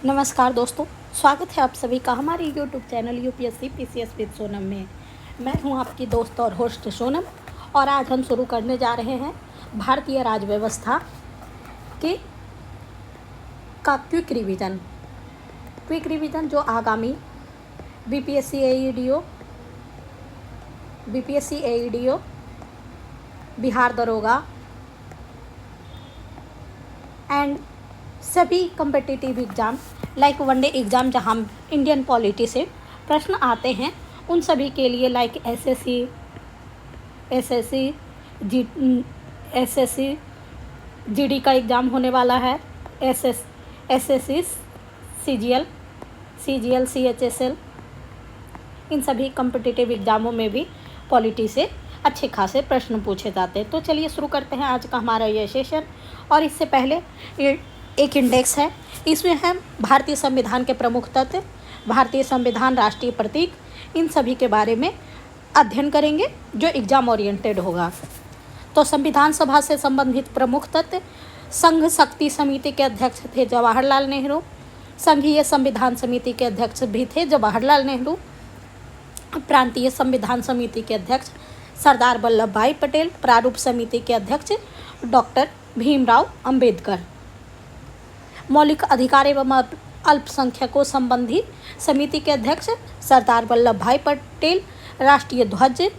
नमस्कार दोस्तों, स्वागत है आप सभी का हमारे YouTube channel UPSC PCS with Sonam में। मैं हूं आपकी दोस्त और होस्ट सोनम और आज हम शुरू करने जा रहे हैं भारतीय राज्य व्यवस्था के का क्विक रिवीजन जो आगामी बीपीएससी एईडीओ, बिहार दरोगा एंड सभी competitive exam like one day exam जहाँ इंडियन पॉलिटी से प्रश्न आते हैं उन सभी के लिए लाइक एसएससी जीडी का एग्ज़ाम होने वाला है, एसएससी सीजीएल सीएचएसएल, इन सभी कम्पिटिटिव एग्ज़ामों में भी पॉलिटी से अच्छे खासे प्रश्न पूछे जाते हैं। तो चलिए शुरू करते हैं आज का हमारा यह सेशन। और इससे पहले एक इंडेक्स है, इसमें हम भारतीय संविधान के प्रमुख तत्व, भारतीय संविधान, राष्ट्रीय प्रतीक, इन सभी के बारे में अध्ययन करेंगे जो एग्ज़ाम ओरिएंटेड होगा। तो संविधान सभा से संबंधित प्रमुख तत्व, संघ शक्ति समिति के अध्यक्ष थे जवाहरलाल नेहरू, संघीय संविधान समिति के अध्यक्ष भी थे जवाहरलाल नेहरू, प्रांतीय संविधान समिति के अध्यक्ष सरदार वल्लभ भाई पटेल, प्रारूप समिति के अध्यक्ष डॉक्टर भीमराव अंबेडकर, मौलिक अधिकार एवं अल्पसंख्यकों संबंधी समिति के अध्यक्ष सरदार वल्लभ भाई पटेल, राष्ट्रीय ध्वज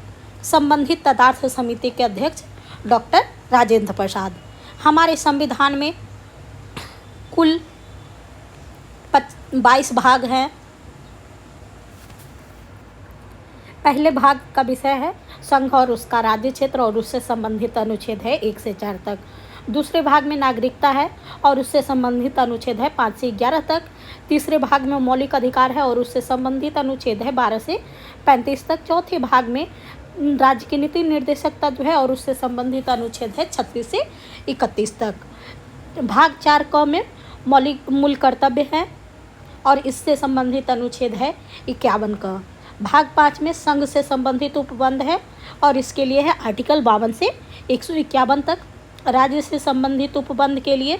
संबंधित तदार्थ समिति के अध्यक्ष डॉक्टर राजेंद्र प्रसाद। हमारे संविधान में कुल 22 भाग हैं। पहले भाग का विषय है संघ और उसका राज्य क्षेत्र और उससे संबंधित अनुच्छेद है 1 से 4 तक। दूसरे भाग में नागरिकता है और उससे संबंधित अनुच्छेद है 5 से 11 तक। तीसरे भाग में मौलिक अधिकार है और उससे संबंधित अनुच्छेद है 12 से 35 तक। चौथे भाग में राज्य की नीति निर्देशक तत्व है और उससे संबंधित अनुच्छेद है 36 से 31 तक। भाग 4 क में मूल कर्तव्य है और इससे संबंधित अनुच्छेद है 51 का। भाग 5 में संघ से संबंधित उपबंध है और इसके लिए है आर्टिकल 52 से 151 तक। राज्य से संबंधित उपबंध के लिए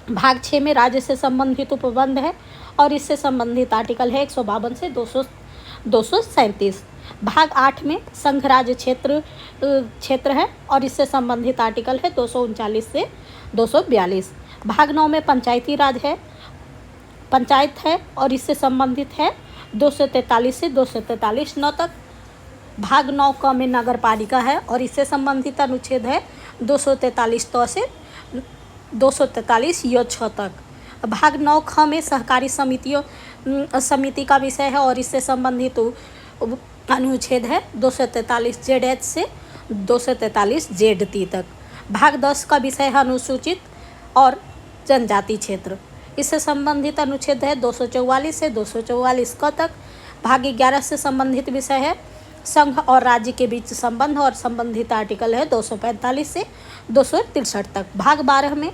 भाग 6 में राज्य से संबंधित उपबंध है और इससे संबंधित आर्टिकल है 152 से 237। भाग 8 में संघ राज्य क्षेत्र है और इससे संबंधित आर्टिकल है 239 से 242। भाग 9 में पंचायती राज है, पंचायत है और इससे संबंधित है 243 से 243(9) तक। भाग 9 क में नगर पालिका है और इससे संबंधित अनुच्छेद है 243 से 243(6) तक। भाग 9 ख में सहकारी समिति का विषय है और इससे संबंधित अनुच्छेद है 243(ZH) से 243(ZT) तक। भाग 10 का विषय है अनुसूचित और जनजाति क्षेत्र, इससे संबंधित अनुच्छेद है 244 से 244 क तक। भाग 11 से संबंधित विषय है संघ और राज्य के बीच संबंध और संबंधित आर्टिकल है 245 से 263 तक। भाग 12 में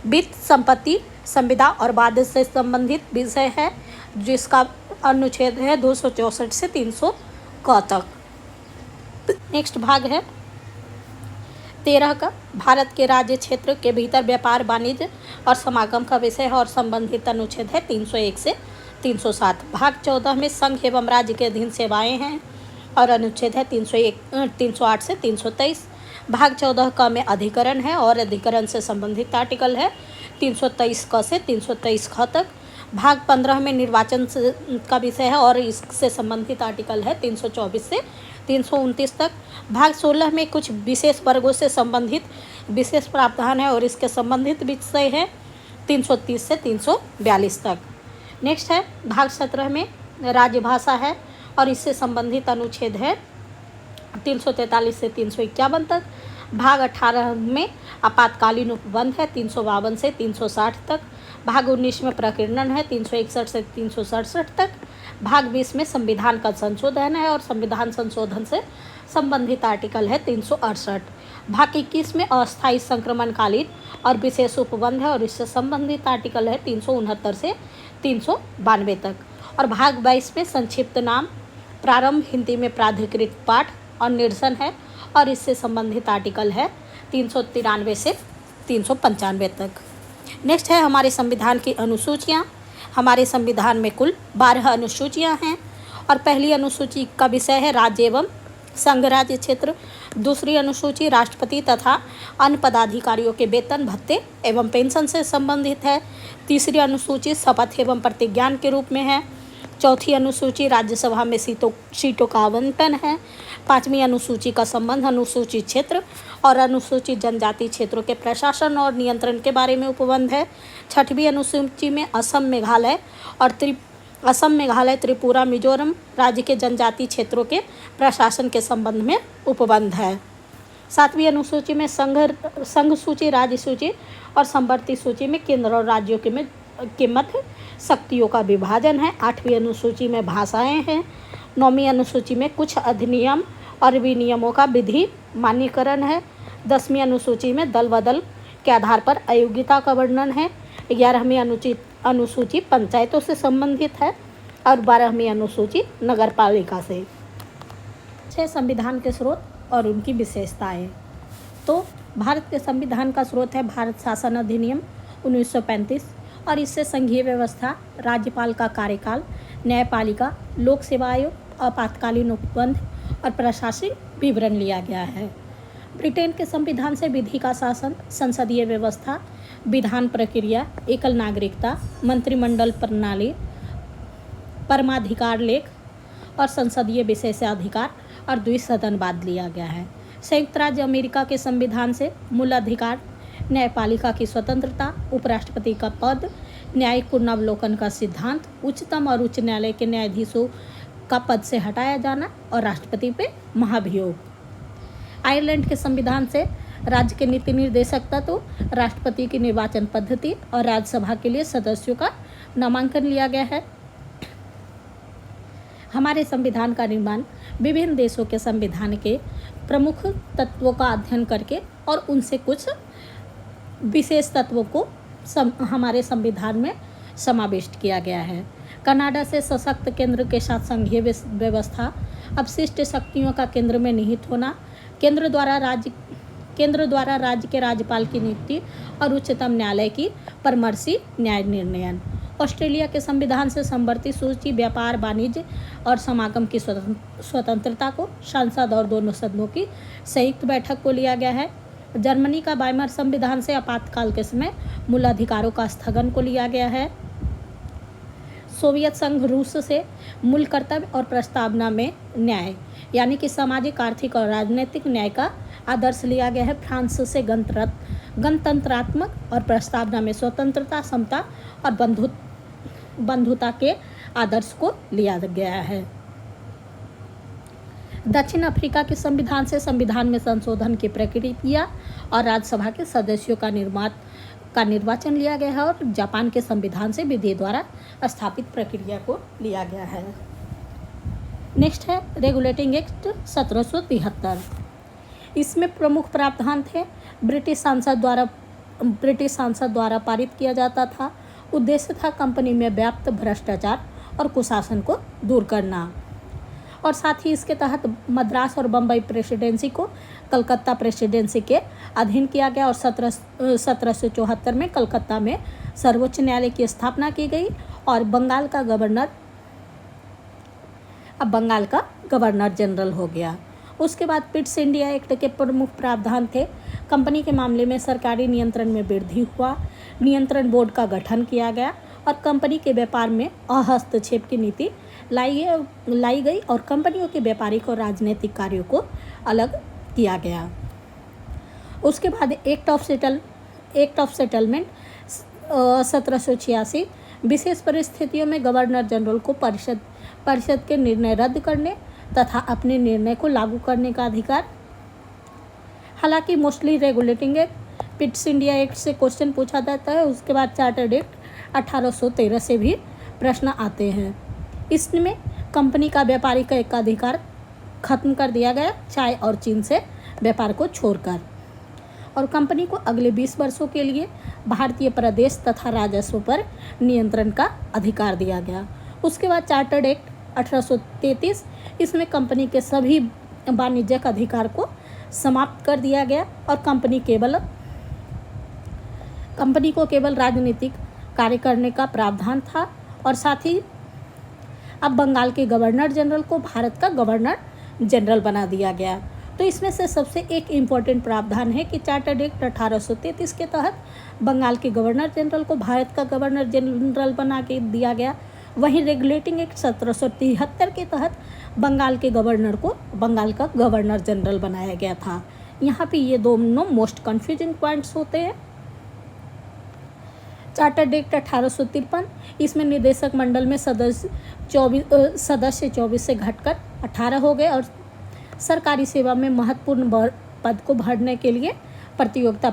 वित्त, संपत्ति, संविदा और वाद से संबंधित विषय है जिसका अनुच्छेद है 264 से 300 क तक। नेक्स्ट भाग है 13 का, भारत के राज्य क्षेत्र के भीतर व्यापार, वाणिज्य और समागम का विषय है और संबंधित अनुच्छेद है 301 से 307। भाग 14 में संघ एवं राज्य के अधीन सेवाएं हैं और अनुच्छेद है 308 से 323। भाग 14 का में अधिकरण है और अधिकरण से संबंधित आर्टिकल है 323 क से 323 ख तक। भाग 15 में निर्वाचन का विषय है और इससे संबंधित आर्टिकल है 324 से 329 तक। भाग 16 में कुछ विशेष वर्गों से संबंधित विशेष प्रावधान है और इसके संबंधित विषय है 330 से 342 तक। नेक्स्ट है भाग 17 में राजभाषा है और इससे संबंधित अनुच्छेद है 343 से 351 तक। भाग 18 में आपातकालीन उपबंध है 352 से 360 तक। भाग 19 में प्रकीर्णन है 361 से 367 तक। भाग 20 में संविधान का संशोधन है और संविधान संशोधन से संबंधित आर्टिकल है 368। भाग 21 में अस्थायी संक्रमणकालीन और विशेष उपबंध है और इससे संबंधित आर्टिकल है 369 से 392 तक। और भाग 22 में संक्षिप्त नाम, प्रारंभ, हिंदी में प्राधिकृत पाठ और निरसन है और इससे संबंधित आर्टिकल है 393 से 395 तक। नेक्स्ट है हमारे संविधान की अनुसूचियाँ। हमारे संविधान में कुल 12 अनुसूचियाँ हैं और पहली अनुसूची का विषय है राज्य एवं संघ राज्य क्षेत्र। दूसरी अनुसूची राष्ट्रपति तथा अन्य पदाधिकारियों के वेतन भत्ते एवं पेंशन से संबंधित है। तीसरी अनुसूची शपथ एवं प्रतिज्ञान के रूप में है। चौथी अनुसूची राज्यसभा में सीटों का आवंटन है। पांचवी अनुसूची का संबंध अनुसूचित क्षेत्र और अनुसूचित जनजाति क्षेत्रों के प्रशासन और नियंत्रण के बारे में उपबंध है। छठवीं अनुसूची में असम मेघालय त्रिपुरा मिजोरम राज्य के जनजाति क्षेत्रों के प्रशासन के संबंध में उपबंध है। सातवीं अनुसूची में संघ सूची, राज्य सूची और संवर्ती सूची में केंद्र और राज्यों के मध्य शक्तियों का विभाजन है। आठवीं अनुसूची में भाषाएं हैं। नौवीं अनुसूची में कुछ अधिनियम और विनियमों का विधि मान्यकरण है। 10वीं अनुसूची में दल बदल के आधार पर अयोग्यता का वर्णन है। 11वीं अनुसूची पंचायतों से संबंधित है और 12वीं अनुसूची नगर पालिका से। 6 संविधान के स्रोत और उनकी विशेषताएं। तो भारत के संविधान का स्रोत है भारत शासन अधिनियम 1935 और इससे संघीय व्यवस्था, राज्यपाल का कार्यकाल, न्यायपालिका, लोक सेवा आयोग, आपातकालीन उपबंध और प्रशासनिक विवरण लिया गया है। ब्रिटेन के संविधान से विधि का शासन, संसदीय व्यवस्था, विधान प्रक्रिया, एकल नागरिकता, मंत्रिमंडल प्रणाली, परमाधिकार लेख और संसदीय विशेषाधिकार और द्विसदनवाद लिया गया है। संयुक्त राज्य अमेरिका के संविधान से मूल अधिकार, न्यायपालिका की स्वतंत्रता, उपराष्ट्रपति का पद, न्यायिक पुनर्वलोकन का सिद्धांत, उच्चतम और उच्च न्यायालय के न्यायाधीशों का पद से हटाया जाना और राष्ट्रपति पे महाभियोग। आयरलैंड के संविधान से राज्य के नीति निर्देशक तत्व, राष्ट्रपति की निर्वाचन पद्धति और राज्यसभा के लिए सदस्यों का नामांकन लिया गया है। हमारे संविधान का निर्माण विभिन्न देशों के संविधान के प्रमुख तत्वों का अध्ययन करके और उनसे कुछ विशेष तत्वों को हमारे संविधान में समाविष्ट किया गया है। कनाडा से सशक्त केंद्र के साथ संघीय व्यवस्था, अपशिष्ट शक्तियों का केंद्र में निहित होना, केंद्र द्वारा राज्य के राज्यपाल की नियुक्ति और उच्चतम न्यायालय की परामर्शी न्याय निर्णयन। ऑस्ट्रेलिया के संविधान से संवर्ती सूची, व्यापार, वाणिज्य और समागम की स्वतंत्रता को संसद और दोनों सदनों की संयुक्त बैठक को लिया गया है। जर्मनी का वाइमर संविधान से आपातकाल के समय मूल अधिकारों का स्थगन को लिया गया है। सोवियत संघ रूस से मूल कर्तव्य और प्रस्तावना में न्याय यानी कि सामाजिक, आर्थिक और राजनीतिक न्याय का आदर्श लिया गया है। फ्रांस से गणतंत्रात्मक और प्रस्तावना में स्वतंत्रता, समता और बंधुता के आदर्श को लिया गया है। दक्षिण अफ्रीका के संविधान से संविधान में संशोधन की प्रक्रिया और राज्यसभा के सदस्यों का निर्वाचन लिया गया है और जापान के संविधान से विधि द्वारा स्थापित प्रक्रिया को लिया गया है। नेक्स्ट है रेगुलेटिंग एक्ट 1773। इसमें प्रमुख प्रावधान थे ब्रिटिश सांसद द्वारा पारित किया जाता था। उद्देश्य था कंपनी में व्याप्त भ्रष्टाचार और कुशासन को दूर करना और साथ ही इसके तहत मद्रास और बम्बई प्रेसिडेंसी को कलकत्ता प्रेसिडेंसी के अधीन किया गया और 1774 में कलकत्ता में सर्वोच्च न्यायालय की स्थापना की गई और बंगाल का गवर्नर जनरल हो गया। उसके बाद पिट्स इंडिया एक्ट के प्रमुख प्रावधान थे कंपनी के मामले में सरकारी नियंत्रण में वृद्धि हुआ, नियंत्रण बोर्ड का गठन किया गया और कंपनी के व्यापार में हस्तक्षेप की नीति लाई गई और कंपनियों के व्यापारिक और राजनीतिक कार्यों को अलग किया गया। उसके बाद एक्ट ऑफ सेटलमेंट 1786 विशेष परिस्थितियों में गवर्नर जनरल को परिषद के निर्णय रद्द करने तथा अपने निर्णय को लागू करने का अधिकार। हालांकि mostly regulating act, Pitt's India act से क्वेश्चन पूछा जाता है। उसके बाद चार्टर्ड एक्ट 1813 से भी प्रश्न आते हैं। इसमें कंपनी का व्यापारिक एकाधिकार खत्म कर दिया गया, चाय और चीन से व्यापार को छोड़कर, और कंपनी को अगले 20 वर्षों के लिए भारतीय प्रदेश तथा राजस्व पर नियंत्रण का अधिकार दिया गया। उसके बाद चार्टर्ड एक्ट 1833, इसमें कंपनी के सभी वाणिज्यिक अधिकार को समाप्त कर दिया गया और कंपनी कंपनी को केवल राजनीतिक कार्य करने का प्रावधान था और साथ ही अब बंगाल के गवर्नर जनरल को भारत का गवर्नर जनरल बना दिया गया। तो इसमें से सबसे एक इम्पॉर्टेंट प्रावधान है कि चार्टर्ड एक्ट 1833 के तहत बंगाल के गवर्नर जनरल को भारत का गवर्नर जनरल बना के दिया गया। वहीं रेगुलेटिंग एक्ट 1773 के तहत बंगाल के गवर्नर को बंगाल का गवर्नर जनरल बनाया गया था। यहाँ पे ये दोनों मोस्ट कन्फ्यूजिंग पॉइंट्स होते हैं। चार्टर्ड एक्ट 1853, इसमें निदेशक मंडल में सदस्य 24 से घटकर 18 हो गए और सरकारी सेवा में महत्वपूर्ण पद को भरने के लिए प्रतियोगिता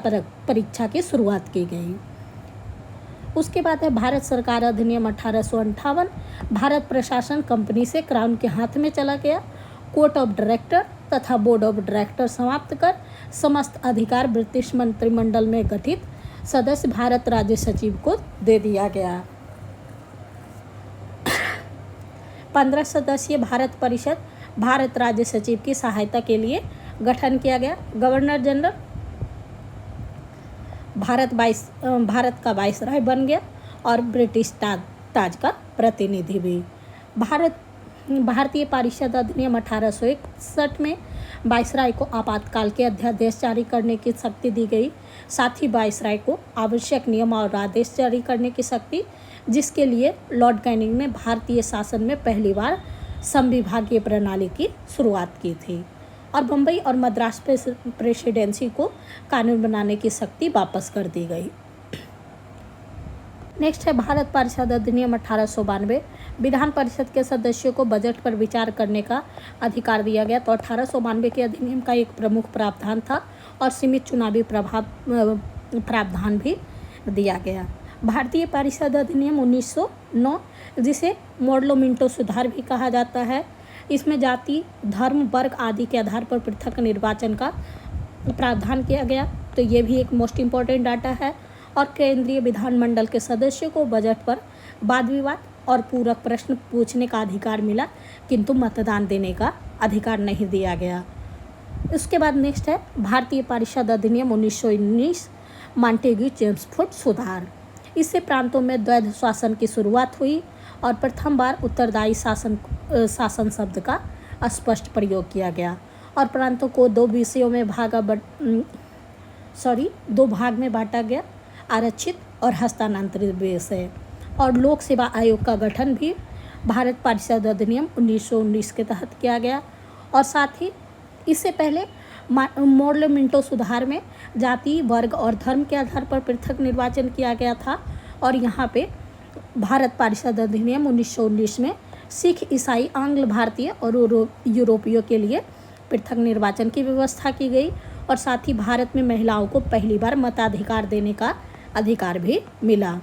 परीक्षा की शुरुआत की गई। उसके बाद है भारत सरकार अधिनियम 1858। भारत प्रशासन कंपनी से क्राउन के हाथ में चला गया। कोर्ट ऑफ डायरेक्टर तथा बोर्ड ऑफ डायरेक्टर समाप्त कर समस्त अधिकार ब्रिटिश मंत्रिमंडल में गठित सदस्य भारत राज्य सचिव को दे दिया गया। 15 सदस्यीय भारत परिषद भारत राज्य सचिव की सहायता के लिए गठन किया गया। गवर्नर जनरल भारत का वाइसराय बन गया और ब्रिटिश ताज का प्रतिनिधि भी। भारतीय परिषद अधिनियम 1861 में वाइसराय को आपातकाल के अध्यादेश जारी करने की शक्ति दी गई। साथ ही वाइसराय को आवश्यक नियम और आदेश जारी करने की शक्ति, जिसके लिए लॉर्ड कैनिंग ने भारतीय शासन में पहली बार संविभागीय प्रणाली की शुरुआत की थी और बम्बई और मद्रास प्रेसिडेंसी को कानून बनाने की शक्ति वापस कर दी गई। नेक्स्ट है भारत परिषद अधिनियम 1892। विधान परिषद के सदस्यों को बजट पर विचार करने का अधिकार दिया गया। तो 1892 के अधिनियम का एक प्रमुख प्रावधान था और सीमित चुनावी प्रावधान भी दिया गया। भारतीय परिषद अधिनियम 1909, जिसे मॉडलो मिंटो सुधार भी कहा जाता है, इसमें जाति, धर्म, वर्ग आदि के आधार पर पृथक निर्वाचन का प्रावधान किया गया। तो ये भी एक मोस्ट इम्पॉर्टेंट डाटा है। और केंद्रीय विधानमंडल के सदस्यों को बजट पर वाद विवाद और पूरक प्रश्न पूछने का अधिकार मिला, किंतु मतदान देने का अधिकार नहीं दिया गया। उसके बाद नेक्स्ट है भारतीय परिषद अधिनियम 1919, मॉन्टेग्यू चेम्सफोर्ड सुधार। इससे प्रांतों में द्वैध शासन की शुरुआत हुई और प्रथम बार उत्तरदायी शासन शब्द का स्पष्ट प्रयोग किया गया और प्रांतों को दो भाग में बांटा गया, आरक्षित और हस्तांतरित विषय। और लोक सेवा आयोग का गठन भी भारत परिषद अधिनियम 1919 के तहत किया गया। और साथ ही इससे पहले मॉडलो मिंटो सुधार में जाति, वर्ग और धर्म के आधार पर पृथक निर्वाचन किया गया था और यहाँ पे भारत परिषद अधिनियम 1919 में सिख, ईसाई, आंग्ल भारतीय और यूरोपियों के लिए पृथक निर्वाचन की व्यवस्था की गई और साथ ही भारत में महिलाओं को पहली बार मताधिकार देने का अधिकार भी मिला।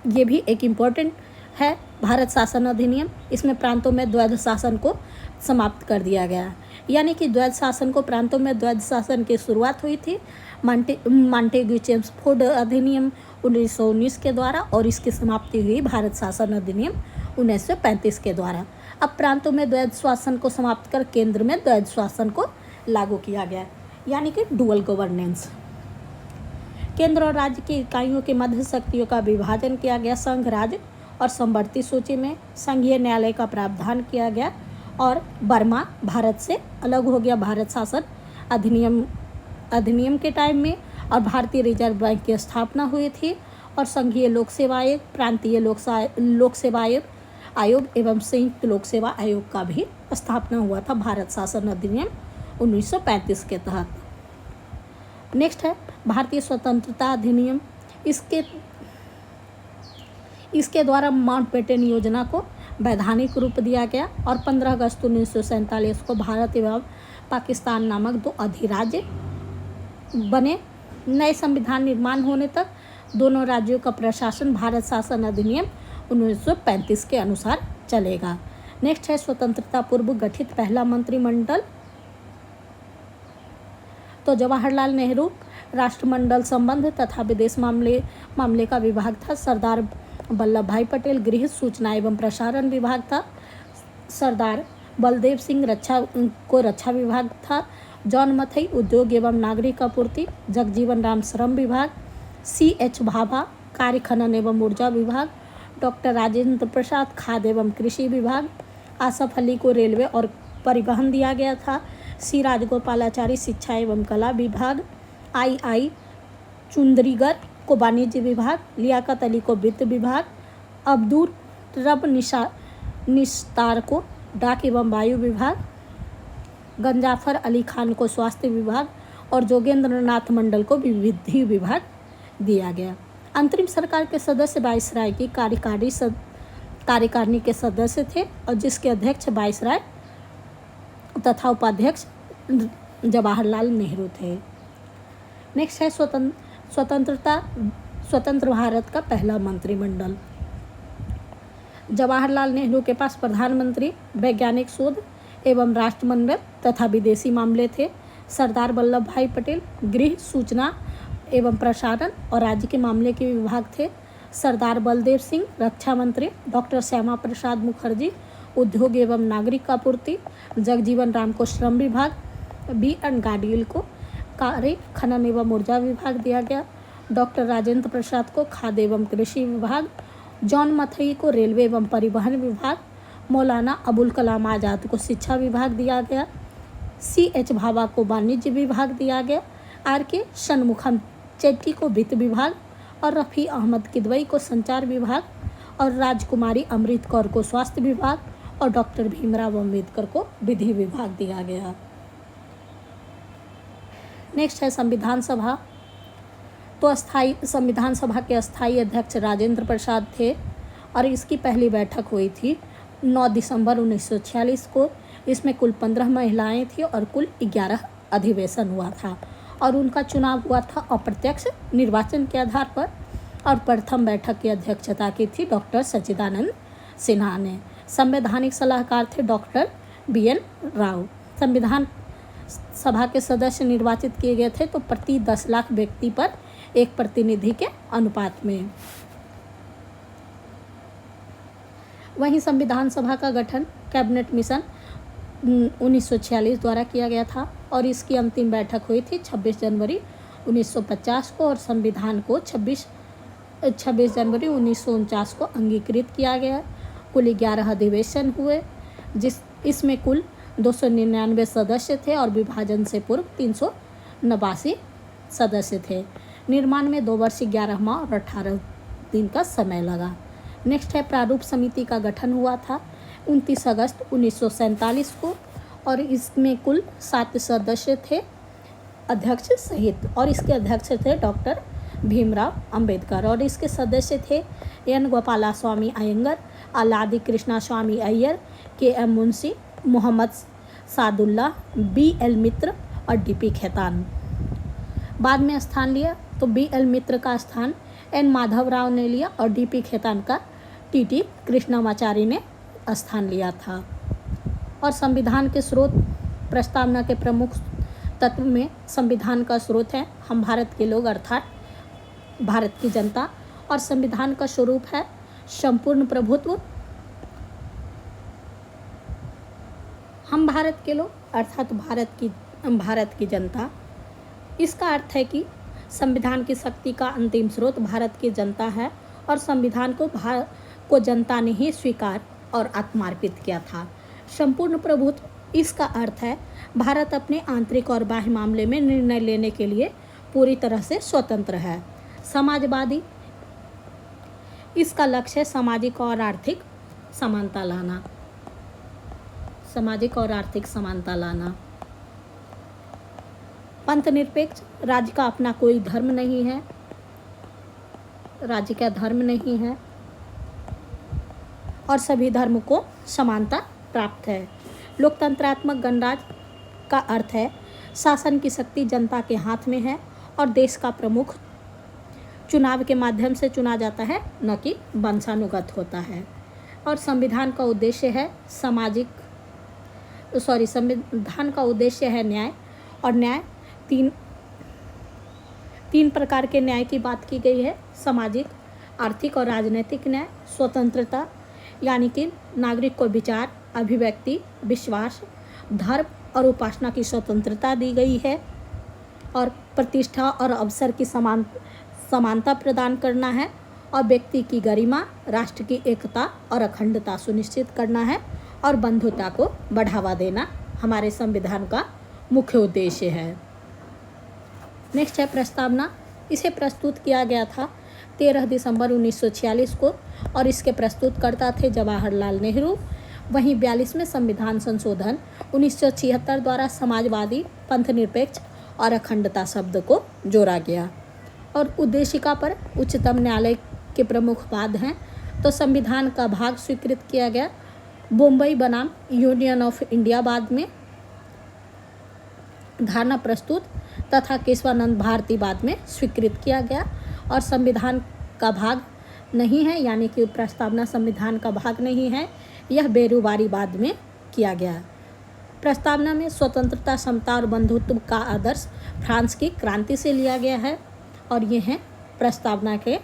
ये भी एक इम्पोर्टेंट है भारत शासन अधिनियम। इसमें प्रांतों में द्वैध शासन को समाप्त कर दिया गया, यानी कि द्वैध शासन को प्रांतों में द्वैध शासन की शुरुआत हुई थी मॉन्टेग्यू चेम्सफोर्ड अधिनियम 1919 के द्वारा और इसकी समाप्ति हुई भारत शासन अधिनियम 1935 के द्वारा। अब प्रांतों में द्वैध शासन को समाप्त कर केंद्र में द्वैध शासन को लागू किया गया, यानी कि डुअल गवर्नेंस। केंद्र और राज्य की इकाइयों के मध्य शक्तियों का विभाजन किया गया। संघ, राज्य और समवर्ती सूची में संघीय न्यायालय का प्रावधान किया गया और बर्मा भारत से अलग हो गया भारत शासन अधिनियम के टाइम में। और भारतीय रिजर्व बैंक की स्थापना हुई थी और संघीय लोक सेवा आयोग, प्रांतीय लोक सेवा आयोग एवं संयुक्त लोक सेवा आयोग का भी स्थापना हुआ था भारत शासन अधिनियम 1935 के तहत। नेक्स्ट है भारतीय स्वतंत्रता अधिनियम। इसके द्वारा माउंटबेटन योजना को वैधानिक रूप दिया गया और 15 अगस्त 1947 को भारत एवं पाकिस्तान नामक दो अधिराज्य बने। नए संविधान निर्माण होने तक दोनों राज्यों का प्रशासन भारत शासन अधिनियम 1935 के अनुसार चलेगा। नेक्स्ट है स्वतंत्रता पूर्व गठित पहला मंत्रिमंडल। तो जवाहरलाल नेहरू राष्ट्रमंडल संबंध तथा विदेश मामले का विभाग था। सरदार वल्लभ भाई पटेल गृह, सूचना एवं प्रसारण विभाग था। सरदार बलदेव सिंह रक्षा विभाग था जॉन मथई उद्योग एवं नागरिक आपूर्ति, जगजीवन राम श्रम विभाग, CH भाभा कार्य खनन एवं ऊर्जा विभाग, डॉक्टर राजेंद्र प्रसाद खाद्य एवं कृषि विभाग, आसफ अली को रेलवे और परिवहन दिया गया था, C राजगोपालाचारी शिक्षा एवं कला विभाग, I चुंदरीगर को वाणिज्य विभाग, लियाकत अली को वित्त विभाग, अब्दुल रब निस्तार को डाक एवं वायु विभाग, गंजाफर अली खान को स्वास्थ्य विभाग और जोगेंद्र नाथ मंडल को विधि विभाग दिया गया। अंतरिम सरकार के सदस्य वायसराय की कार्यकारिणी के सदस्य थे और जिसके अध्यक्ष वायसराय तथा उपाध्यक्ष जवाहरलाल नेहरू थे। नेक्स्ट है स्वतंत्र भारत का पहला मंत्रिमंडल। जवाहरलाल नेहरू के पास प्रधानमंत्री, वैज्ञानिक शोध एवं राष्ट्रमंडल तथा विदेशी मामले थे। सरदार वल्लभ भाई पटेल गृह, सूचना एवं प्रसारण और राज्य के मामले के विभाग थे। सरदार बलदेव सिंह रक्षा मंत्री, डॉक्टर श्यामा प्रसाद मुखर्जी उद्योग एवं नागरिक आपूर्ति, जगजीवन राम को श्रम विभाग, BN गाडगिल को कार्य खनन एवं ऊर्जा विभाग दिया गया, डॉक्टर राजेंद्र प्रसाद को खाद्य एवं कृषि विभाग, जॉन मथई को रेलवे एवं परिवहन विभाग, मौलाना अबुल कलाम आज़ाद को शिक्षा विभाग दिया गया, CH भाभा को वाणिज्य विभाग दिया गया, RK षणमुखम चेट्टी को वित्त विभाग और रफ़ी अहमद किदवई को संचार विभाग और राजकुमारी अमृत कौर को स्वास्थ्य विभाग और डॉक्टर भीमराव अम्बेडकर को विधि विभाग दिया गया। नेक्स्ट है संविधान सभा। तो संविधान सभा के अस्थायी अध्यक्ष राजेंद्र प्रसाद थे और इसकी पहली बैठक हुई थी 9 दिसंबर 1946 को। इसमें कुल 15 महिलाएं थी और कुल 11 अधिवेशन हुआ था और उनका चुनाव हुआ था अप्रत्यक्ष निर्वाचन के आधार पर और प्रथम बैठक की अध्यक्षता की थी डॉक्टर सच्चिदानंद सिन्हा ने। संवैधानिक सलाहकार थे डॉक्टर BN राव। संविधान सभा के सदस्य निर्वाचित किए गए थे तो प्रति 10 लाख व्यक्ति पर एक प्रतिनिधि के अनुपात में। वहीं संविधान सभा का गठन कैबिनेट मिशन 1946 द्वारा किया गया था और इसकी अंतिम बैठक हुई थी 26 जनवरी 1950 को और संविधान को 26 जनवरी 1949 को अंगीकृत किया गया। कुल 11 अधिवेशन हुए इसमें कुल 299 सदस्य थे और विभाजन से पूर्व 389 सदस्य थे। निर्माण में 2 वर्ष 11 माह और 18 दिन का समय लगा। नेक्स्ट है प्रारूप समिति का गठन हुआ था 29 अगस्त 1947 को और इसमें कुल 7 सदस्य थे अध्यक्ष सहित और इसके अध्यक्ष थे डॉक्टर भीमराव अंबेडकर और इसके सदस्य थे N गोपालास्वामी अयंगर, अलादी कृष्णा स्वामी अय्यर, KM मुंशी, मोहम्मद सादुल्ला, BL मित्र और DP खेतान। बाद में स्थान लिया तो BL मित्र का स्थान N माधवराव ने लिया और DP खेतान का TT कृष्णमाचारी ने स्थान लिया था। और संविधान के स्रोत प्रस्तावना के प्रमुख तत्व में संविधान का स्रोत है हम भारत के लोग अर्थात भारत की जनता और संविधान का स्वरूप है संपूर्ण प्रभुत्व। हम भारत के लोग अर्थात भारत की जनता। इसका अर्थ है कि संविधान की शक्ति का अंतिम स्रोत भारत की जनता है और संविधान को जनता ने ही स्वीकार और आत्मार्पित किया था। संपूर्ण प्रभुत्व इसका अर्थ है भारत अपने आंतरिक और बाह्य मामले में निर्णय लेने के लिए पूरी तरह से स्वतंत्र है। समाजवादी इसका लक्ष्य है सामाजिक और आर्थिक समानता लाना। पंथ निरपेक्ष राज्य का अपना कोई धर्म नहीं है, राज्य का धर्म नहीं है और सभी धर्म को समानता प्राप्त है। लोकतंत्रात्मक गणराज्य का अर्थ है शासन की शक्ति जनता के हाथ में है और देश का प्रमुख चुनाव के माध्यम से चुना जाता है न कि वंशानुगत होता है। और संविधान का उद्देश्य है न्याय और न्याय तीन प्रकार के न्याय की बात की गई है। सामाजिक, आर्थिक और राजनीतिक न्याय। स्वतंत्रता यानी कि नागरिक को विचार, अभिव्यक्ति, विश्वास, धर्म और उपासना की स्वतंत्रता दी गई है, और प्रतिष्ठा और अवसर की समानता प्रदान करना है, और व्यक्ति की गरिमा, राष्ट्र की एकता और अखंडता सुनिश्चित करना है, और बंधुता को बढ़ावा देना हमारे संविधान का मुख्य उद्देश्य है। नेक्स्ट है प्रस्तावना। इसे प्रस्तुत किया गया था 13 दिसंबर 1946 को, और इसके प्रस्तुतकर्ता थे जवाहरलाल नेहरू। वहीं 42वें संविधान संशोधन 1976 द्वारा समाजवादी, पंथनिरपेक्ष और अखंडता शब्द को जोड़ा गया। और उद्देशिका पर उच्चतम न्यायालय के प्रमुख वाद हैं। तो संविधान का भाग स्वीकृत किया गया, बम्बई बनाम यूनियन ऑफ इंडिया बाद में, धारणा प्रस्तुत तथा केशवानंद भारती बाद में स्वीकृत किया गया। और संविधान का भाग नहीं है, यानी कि प्रस्तावना संविधान का भाग नहीं है, यह बेरुबारी बाद में किया गया। प्रस्तावना में स्वतंत्रता, समता और बंधुत्व का आदर्श फ्रांस की क्रांति से लिया गया है, और ये हैं प्रस्तावना के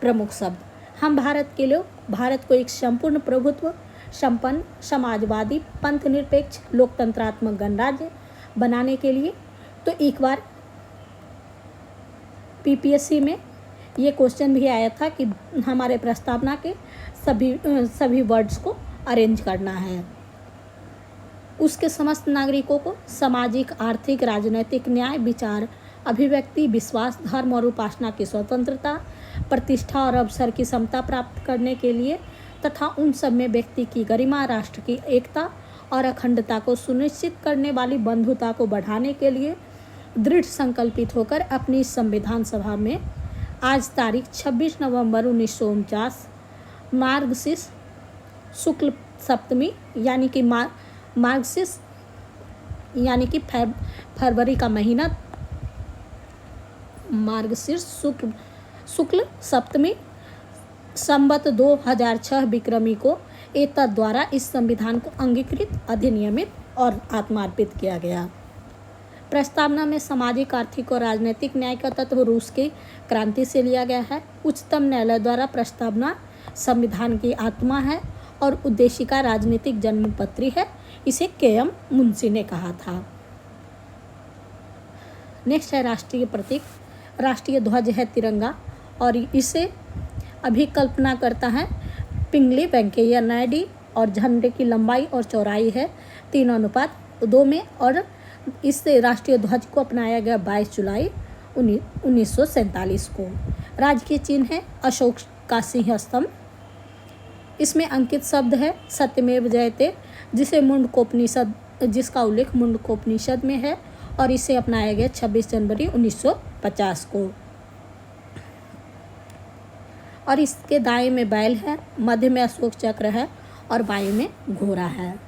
प्रमुख शब्द। हम भारत के लोग भारत को एक संपूर्ण प्रभुत्व, संपन्न, समाजवादी, पंथनिरपेक्ष, लोकतंत्रात्मक गणराज्य बनाने के लिए। तो एक बार पीपीएससी में ये क्वेश्चन भी आया था कि हमारे प्रस्तावना के सभी वर्ड्स को अरेंज करना है। उसके समस्त नागरिकों को सामाजिक, आर्थिक, राजनीतिक न्याय, विचार, अभिव्यक्ति, विश्वास, धर्म और उपासना की स्वतंत्रता, प्रतिष्ठा और अवसर की समता प्राप्त करने के लिए तथा उन सब में व्यक्ति की गरिमा, राष्ट्र की एकता और अखंडता को सुनिश्चित करने वाली बंधुता को बढ़ाने के लिए दृढ़ संकल्पित होकर अपनी संविधान सभा में आज तारीख 26 नवंबर 1949 मार्गशीर्ष शुक्ल सप्तमी यानी कि मार्गशीर्ष यानी कि फरवरी का महीना, मार्गशीर्ष शुक्ल सप्तमी संवत 2006 विक्रमी को एतद द्वारा इस संविधान को अंगीकृत, अधिनियमित और आत्मार्पित किया गया। प्रस्तावना में सामाजिक, आर्थिक और राजनीतिक न्याय का तत्व रूस की क्रांति से लिया गया है। उच्चतम न्यायालय द्वारा प्रस्तावना संविधान की आत्मा है और उद्देशिका राजनीतिक जन्मपत्री है, इसे के.एम. मुंशी ने कहा था। नेक्स्ट है राष्ट्रीय प्रतीक। राष्ट्रीय ध्वज है तिरंगा और इसे अभिकल्पना करता है पिंगली वेंकैया नायडू, और झंडे की लंबाई और चौड़ाई है 3:2 में, और इस राष्ट्रीय ध्वज को अपनाया गया 22 जुलाई 1947 को। राजकीय चिन्ह है अशोक का सिंह स्तंभ। इसमें अंकित शब्द है सत्यमेव जयते, जिसका उल्लेख मुंडकोपनिषद में है, और इसे अपनाया गया 26 जनवरी 1950 को। और इसके दाएं में बैल है, मध्य में अशोक चक्र है और बाएं में घोड़ा है।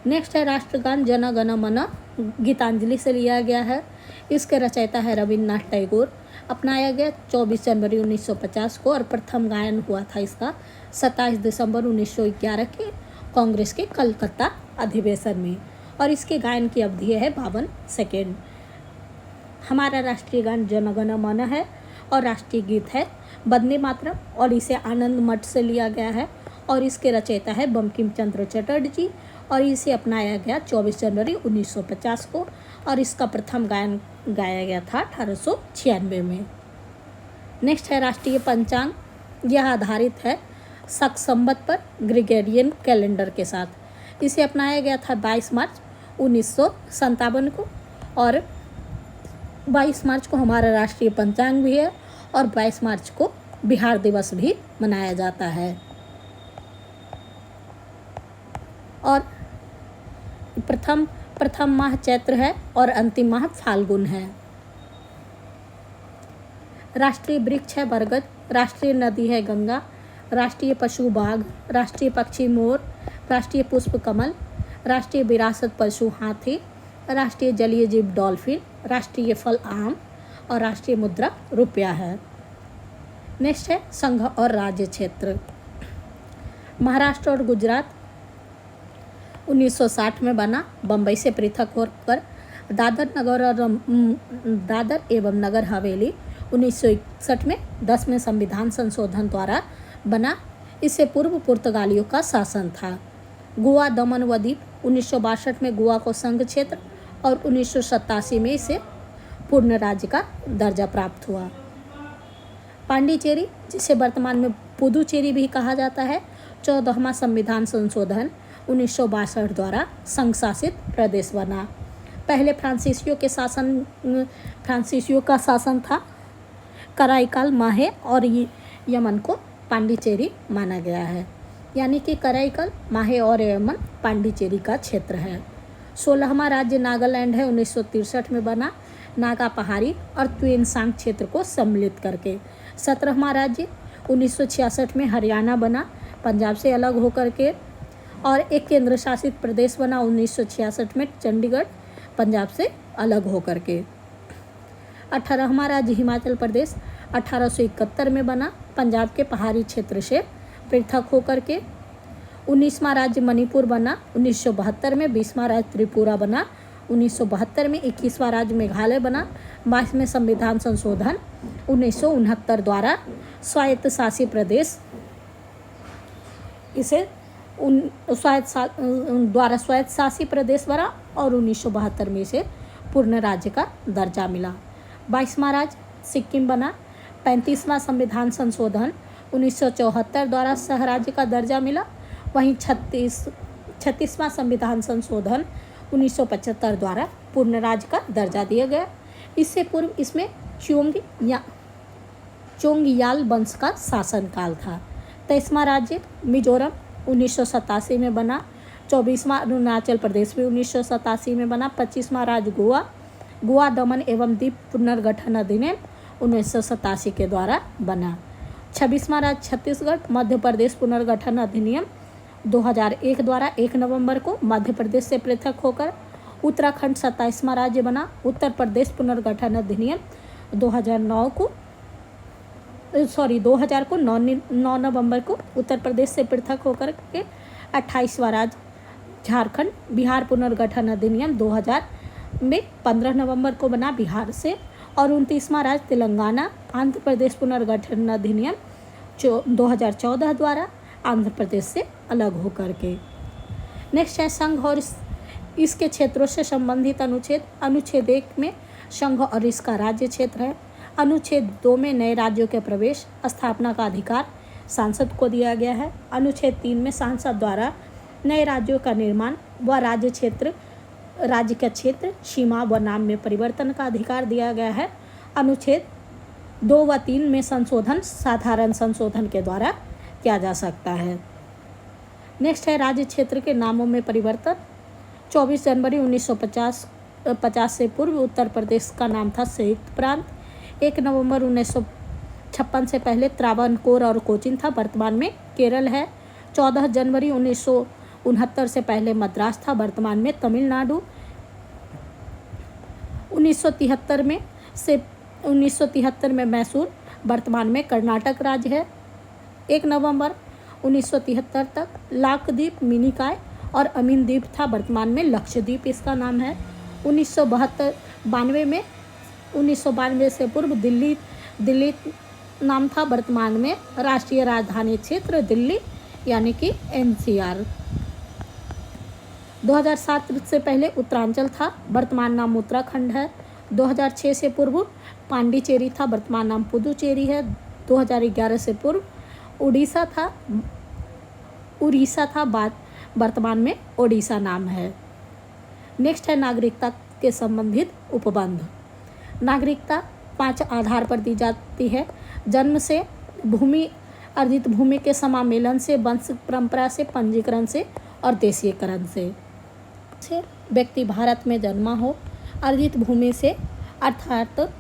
नेक्स्ट है राष्ट्रगान जन गण मन, गीतांजलि से लिया गया है। इसके रचयिता है रविन्द्रनाथ टैगोर। अपनाया गया 24 जनवरी 1950 को, और प्रथम गायन हुआ था इसका 27 दिसंबर 1911 के कांग्रेस के कलकत्ता अधिवेशन में, और इसके गायन की अवधि है 52 सेकेंड। हमारा राष्ट्रीय गान जन गण मन है और राष्ट्रीय गीत है वंदे मातरम, और इसे आनंद मठ से लिया गया है, और इसके रचयिता है बंकिम चंद्र चटर्जी, और इसे अपनाया गया 24 जनवरी 1950 को, और इसका प्रथम गायन गाया गया था 1896 में। नेक्स्ट है राष्ट्रीय पंचांग। यह आधारित है शक संवत पर ग्रेगोरियन कैलेंडर के साथ। इसे अपनाया गया था 22 मार्च 1957 को, और 22 मार्च को हमारा राष्ट्रीय पंचांग भी है, और 22 मार्च को बिहार दिवस भी मनाया जाता है। और प्रथम माह चैत्र है और अंतिम माह फाल्गुन है। राष्ट्रीय वृक्ष है बरगद, राष्ट्रीय नदी है गंगा, राष्ट्रीय पशु बाघ, राष्ट्रीय पक्षी मोर, राष्ट्रीय पुष्प कमल, राष्ट्रीय विरासत पशु हाथी, राष्ट्रीय जलीय जीव डॉल्फिन, राष्ट्रीय फल आम, और राष्ट्रीय मुद्रा रुपया है। नेक्स्ट है संघ और राज्य क्षेत्र। महाराष्ट्र और गुजरात 1960 में बना, बम्बई से पृथक होकर दादर एवं नगर हवेली 1961 में 10वें संविधान संशोधन द्वारा बना। इससे पूर्व पुर्तगालियों का शासन था। गोवा, दमन व दीव 1962 में गोवा को संघ क्षेत्र और 1987 में इसे पूर्ण राज्य का दर्जा प्राप्त हुआ। पांडिचेरी, जिसे वर्तमान में पुदुचेरी भी कहा जाता है, 14वां संविधान संशोधन 1962 द्वारा संघ शासित प्रदेश बना। पहले फ्रांसीसियों का शासन था। कराईकाल, माहे और यमन को पांडिचेरी माना गया है, यानी कि कराईकल, माहे और यमन पांडिचेरी का क्षेत्र है। 16वां राज्य नागालैंड है, 1963 में बना, नागा पहाड़ी और त्वेनसांग क्षेत्र को सम्मिलित करके। 17वां राज्य 1966 में हरियाणा बना, पंजाब से अलग होकर के, और एक केंद्र शासित प्रदेश बना 1966 में, चंडीगढ़, पंजाब से अलग होकर के। 18वां राज्य हिमाचल प्रदेश 1871 में बना, पंजाब के पहाड़ी क्षेत्र से पृथक होकर के। 19वां राज्य मणिपुर बना 1972 में। 20वां राज्य त्रिपुरा बना 1972 में। 21वां राज्य मेघालय बना। 22वें संविधान संशोधन 1969 द्वारा स्वायत्त शासी प्रदेश इसे स्वायत्त शासी प्रदेश बना और 1972 में इसे पूर्ण राज्य का दर्जा मिला। 22वां राज्य सिक्किम बना। 35वां संविधान संशोधन 1974 द्वारा सह राज्य का दर्जा मिला। वहीं 36वां संविधान संशोधन 1975 द्वारा पूर्ण राज्य का दर्जा दिया गया। इससे पूर्व इसमें चोंगियाल वंश का शासनकाल था। 23वां राज्य मिजोरम 1987 में बना। 24वां अरुणाचल प्रदेश भी 1987 में बना। 25वां राज्य गोवा दमन एवं द्वीप पुनर्गठन अधिनियम 1987 के द्वारा बना। 26वां राज्य छत्तीसगढ़ मध्य प्रदेश पुनर्गठन अधिनियम 2001 द्वारा 1 नवंबर को मध्य प्रदेश से पृथक होकर। उत्तराखंड 27वां राज्य बना। उत्तर प्रदेश पुनर्गठन अधिनियम 2000 को 9 नवंबर को उत्तर प्रदेश से पृथक होकर के। 28वां राज्य झारखंड बिहार पुनर्गठन अधिनियम 2000 में 15 नवंबर को बना, बिहार से। और 29वां राज्य तेलंगाना आंध्र प्रदेश पुनर्गठन अधिनियम 2014 द्वारा आंध्र प्रदेश से अलग होकर के। नेक्स्ट है संघ और इसके क्षेत्रों से संबंधित अनुच्छेद। अनुच्छेद 1 में संघ और इसका राज्य क्षेत्र है। अनुच्छेद 2 में नए राज्यों के प्रवेश स्थापना का अधिकार सांसद को दिया गया है। अनुच्छेद 3 में सांसद द्वारा नए राज्यों का निर्माण व राज्य का क्षेत्र, सीमा व नाम में परिवर्तन का अधिकार दिया गया है। अनुच्छेद 2 व 3 में संशोधन साधारण संशोधन के द्वारा किया जा सकता है। नेक्स्ट है राज्य क्षेत्र के नामों में परिवर्तन। 24 जनवरी 1950 से पूर्व उत्तर प्रदेश का नाम था संयुक्त प्रांत। 1 नवंबर 1956 से पहले त्रावणकोर और कोचीन था, वर्तमान में केरल है। 14 जनवरी 1969 से पहले मद्रास था, वर्तमान में तमिलनाडु। 1973 में मैसूर, वर्तमान में कर्नाटक राज्य है। 1 नवंबर 1973 तक लाक्षद्वीप, मिनिकॉय और अमीन द्वीप था, वर्तमान में लक्षद्वीप इसका नाम है। 1992 से पूर्व दिल्ली नाम था, वर्तमान में राष्ट्रीय राजधानी क्षेत्र दिल्ली यानी कि NCR। 2007 से पहले उत्तरांचल था, वर्तमान नाम उत्तराखंड है। 2006 से पूर्व पांडिचेरी था, वर्तमान नाम पुदुचेरी है। 2011 से पूर्व उड़ीसा था, वर्तमान में ओडिशा नाम है। नेक्स्ट है नागरिकता के संबंधित उपबंध। नागरिकता 5 आधार पर दी जाती है। जन्म से, अर्जित भूमि के समामेलन से, वंश परंपरा से, पंजीकरण से और देशीयकरण से। व्यक्ति भारत में जन्मा हो, अर्जित भूमि से अर्थात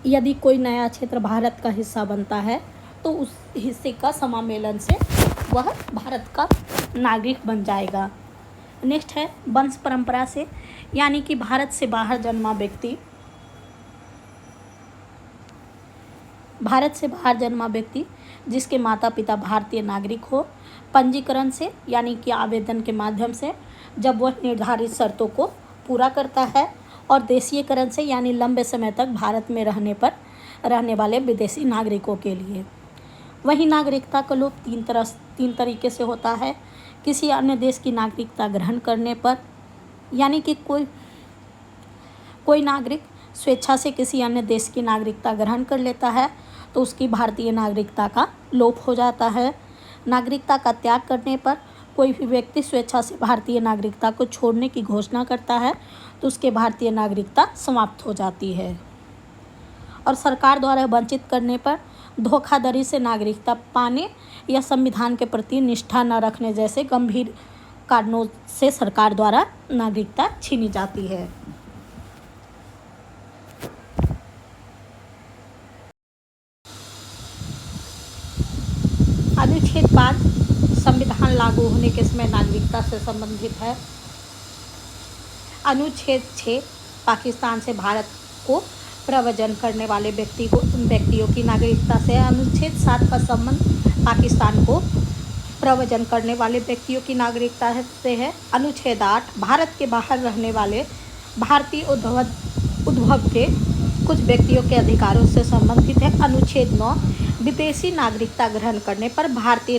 यदि कोई नया क्षेत्र भारत का हिस्सा बनता है तो उस हिस्से का समामेलन से वह भारत का नागरिक बन जाएगा। नेक्स्ट है वंश परंपरा से, यानी कि भारत से बाहर जन्मा व्यक्ति जिसके माता पिता भारतीय नागरिक हो। पंजीकरण से, यानी कि आवेदन के माध्यम से जब वह निर्धारित शर्तों को पूरा करता है। और देशीयकरण से, यानी लंबे समय तक भारत में रहने वाले विदेशी नागरिकों के लिए। वही नागरिकता का लोप 3 तरीके से होता है। किसी अन्य देश की नागरिकता ग्रहण करने पर, यानी कि कोई नागरिक स्वेच्छा से किसी अन्य देश की नागरिकता ग्रहण कर लेता है तो उसकी भारतीय नागरिकता का लोप हो जाता है। नागरिकता का त्याग करने पर कोई भी व्यक्ति स्वेच्छा से भारतीय नागरिकता को छोड़ने की घोषणा करता है तो उसके भारतीय नागरिकता समाप्त हो जाती है। और सरकार द्वारा वंचित करने पर धोखाधड़ी से नागरिकता पाने या संविधान के प्रति निष्ठा न रखने जैसे गंभीर कारणों से सरकार द्वारा नागरिकता छीनी जाती है। अनुच्छेद 5 संविधान लागू होने के समय नागरिकता से संबंधित है। अनुच्छेद 6 पाकिस्तान से भारत को प्रव्रजन करने वाले व्यक्तियों की नागरिकता से। अनुच्छेद 7 का संबंध पाकिस्तान को प्रव्रजन करने वाले व्यक्तियों की नागरिकता से है। अनुच्छेद 8 भारत के बाहर रहने वाले भारतीय उद्भव के कुछ व्यक्तियों के अधिकारों से संबंधित है। अनुच्छेद 9 विदेशी नागरिकता ग्रहण करने पर भारतीय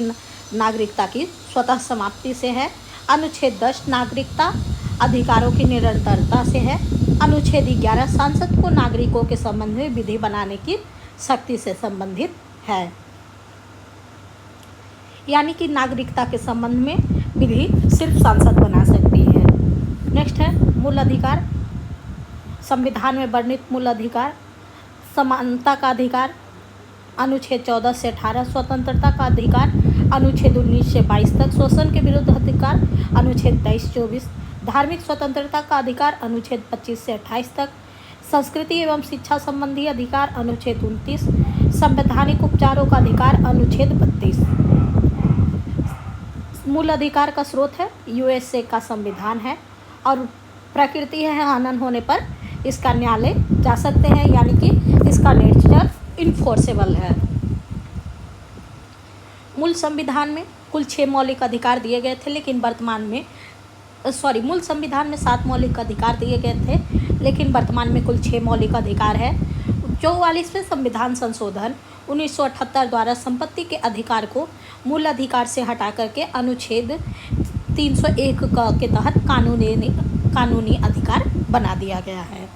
नागरिकता की स्वतः समाप्ति से है। अनुच्छेद 10 नागरिकता अधिकारों की निरंतरता से है। अनुच्छेद 11 संसद को नागरिकों के संबंध में विधि बनाने की शक्ति से संबंधित है, यानी कि नागरिकता के संबंध में विधि सिर्फ संसद बना सकती है। नेक्स्ट है मूल अधिकार। संविधान में वर्णित मूल अधिकार: समानता का अधिकार अनुच्छेद 14 से 18, स्वतंत्रता का अधिकार अनुच्छेद 19 से 22 तक, शोषण के विरुद्ध अधिकार अनुच्छेद 23-24, धार्मिक स्वतंत्रता का अधिकार अनुच्छेद 25 से 28 तक, संस्कृति एवं शिक्षा संबंधी अधिकार अनुच्छेद 29, संवैधानिक उपचारों का अधिकार अनुच्छेद 32। मूल अधिकार का स्रोत है यूएसए का संविधान है और प्रकृति है हनन होने पर इसका न्यायालय जा सकते हैं, यानी कि इसका नेचर इन्फोर्सेबल है। मूल संविधान में कुल 6 मौलिक अधिकार दिए गए थे, लेकिन वर्तमान में मूल संविधान में 7 मौलिक अधिकार दिए गए थे, लेकिन वर्तमान में कुल 6 मौलिक अधिकार है। 44वें संविधान संशोधन 1978 द्वारा संपत्ति के अधिकार को मूल अधिकार से हटा करके अनुच्छेद 301 के तहत कानूनी अधिकार बना दिया गया है।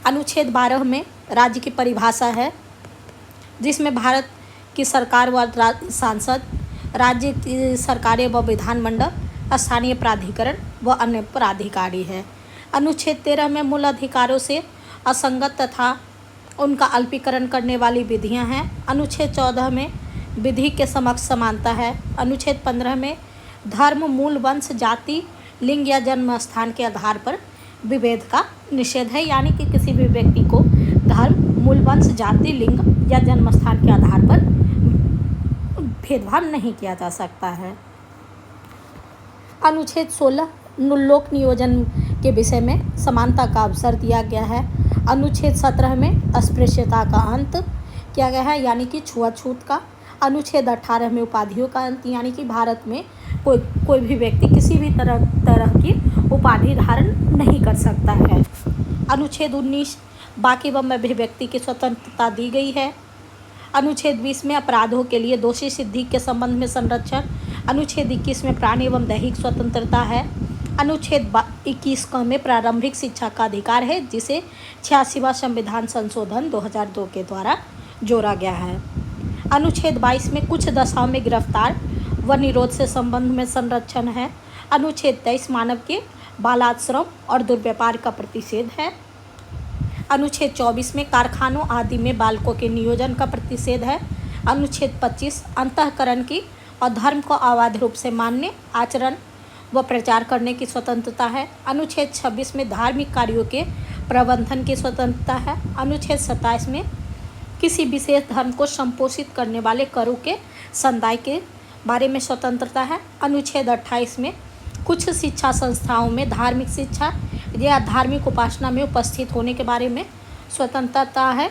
अनुच्छेद 12 में राज्य की परिभाषा है, जिसमें भारत की सरकार व सांसद, राज्य की सरकारें व विधानमंडल, स्थानीय प्राधिकरण व अन्य प्राधिकारी है। अनुच्छेद 13 में मूल अधिकारों से असंगत तथा उनका अल्पीकरण करने वाली विधियां हैं। अनुच्छेद 14 में विधि के समक्ष समानता है। अनुच्छेद 15 में धर्म, मूल, वंश, जाति, लिंग या जन्म स्थान के आधार पर विभेद का निषेध है, यानी कि किसी भी व्यक्ति को धर्म, मूल, वंश, जाति, लिंग या जन्म स्थान के आधार पर भेदभाव नहीं किया जा सकता है। अनुच्छेद 16 लोक नियोजन के विषय में समानता का अवसर दिया गया है। अनुच्छेद 17 में अस्पृश्यता का अंत किया गया है, यानी कि छुआछूत का। अनुच्छेद 18 में उपाधियों का अंत, यानी कि भारत में कोई भी व्यक्ति किसी भी तरह की उपाधि धारण नहीं कर सकता है। अनुच्छेद 19 बाकी एवं अभिव्यक्ति की स्वतंत्रता दी गई है। अनुच्छेद 20 में अपराधों के लिए दोषी सिद्धि के संबंध में संरक्षण। अनुच्छेद 21 में प्राणी एवं दैहिक स्वतंत्रता है। अनुच्छेद 21 में प्रारंभिक शिक्षा का अधिकार है, जिसे 86वां संविधान संशोधन 2002 के द्वारा जोड़ा गया है। अनुच्छेद 22 में कुछ दशाओं में गिरफ्तार व निरोध से संबंध में संरक्षण है। अनुच्छेद 23 मानव के बालाश्रम और दुर्व्यापार का प्रतिषेध है। अनुच्छेद 24 में कारखानों आदि में बालकों के नियोजन का प्रतिषेध है। अनुच्छेद 25 अंतःकरण की और धर्म को अवैध रूप से मानने, आचरण व प्रचार करने की स्वतंत्रता है। अनुच्छेद 26 में धार्मिक कार्यों के प्रबंधन की स्वतंत्रता है। अनुच्छेद 27 में किसी विशेष धर्म को संपोषित करने वाले करों के समुदाय के बारे में स्वतंत्रता है। अनुच्छेद 28 में कुछ शिक्षा संस्थाओं में धार्मिक शिक्षा या धार्मिक उपासना में उपस्थित होने के बारे में स्वतंत्रता है।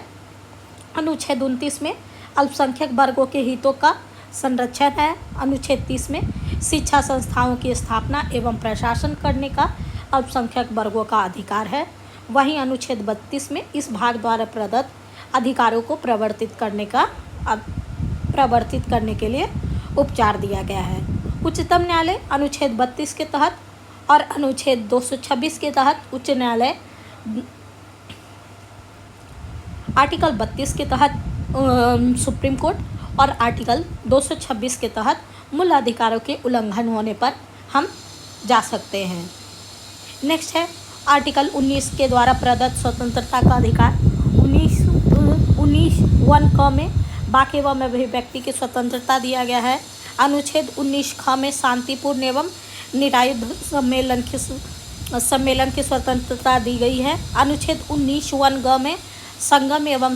अनुच्छेद 29 में अल्पसंख्यक वर्गों के हितों का संरक्षण है। अनुच्छेद 30 में शिक्षा संस्थाओं की स्थापना एवं प्रशासन करने का अल्पसंख्यक वर्गों का अधिकार है। वहीं अनुच्छेद 32 में इस भाग द्वारा प्रदत्त अधिकारों को प्रवर्तित करने के लिए उपचार दिया गया है। उच्चतम न्यायालय अनुच्छेद 32 के तहत और अनुच्छेद 226 के तहत उच्च न्यायालय आर्टिकल 32 के तहत सुप्रीम कोर्ट और आर्टिकल 226 के तहत मूल अधिकारों के उल्लंघन होने पर हम जा सकते हैं। नेक्स्ट है आर्टिकल 19 के द्वारा प्रदत्त स्वतंत्रता का अधिकार। 19 क में वाक एवं अभिव्यक्ति की स्वतंत्रता दिया गया है। अनुच्छेद 19 ख में शांतिपूर्ण एवं निरायुध सम्मेलन की स्वतंत्रता दी गई है। अनुच्छेद 19 ग में संगम एवं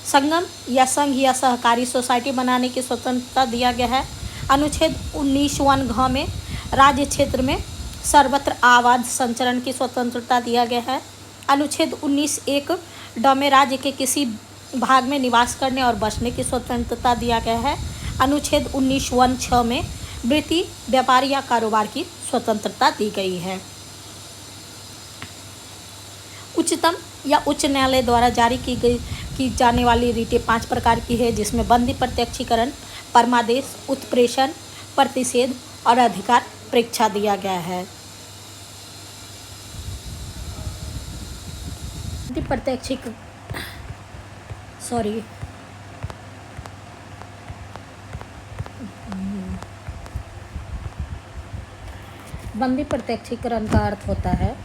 संगम या संघ या सहकारी सोसाइटी बनाने की स्वतंत्रता दिया गया है। अनुच्छेद 19 घ में राज्य क्षेत्र में सर्वत्र आवाज संचरण की स्वतंत्रता दिया गया है। अनुच्छेद 19 ड में राज्य के किसी भाग में निवास करने और बसने की स्वतंत्रता दिया गया है। अनुच्छेद 19 6 में वृत्ति व्यापार या कारोबार की स्वतंत्रता दी गई है। उच्चतम या उच्च न्यायालय द्वारा जारी की जाने वाली रीटें 5 प्रकार की है, जिसमें बंदी प्रत्यक्षीकरण, परमादेश, उत्प्रेषण, प्रतिषेध और अधिकार परीक्षा दिया गया है। बंदी प्रत्यक्षीकरण का अर्थ होता है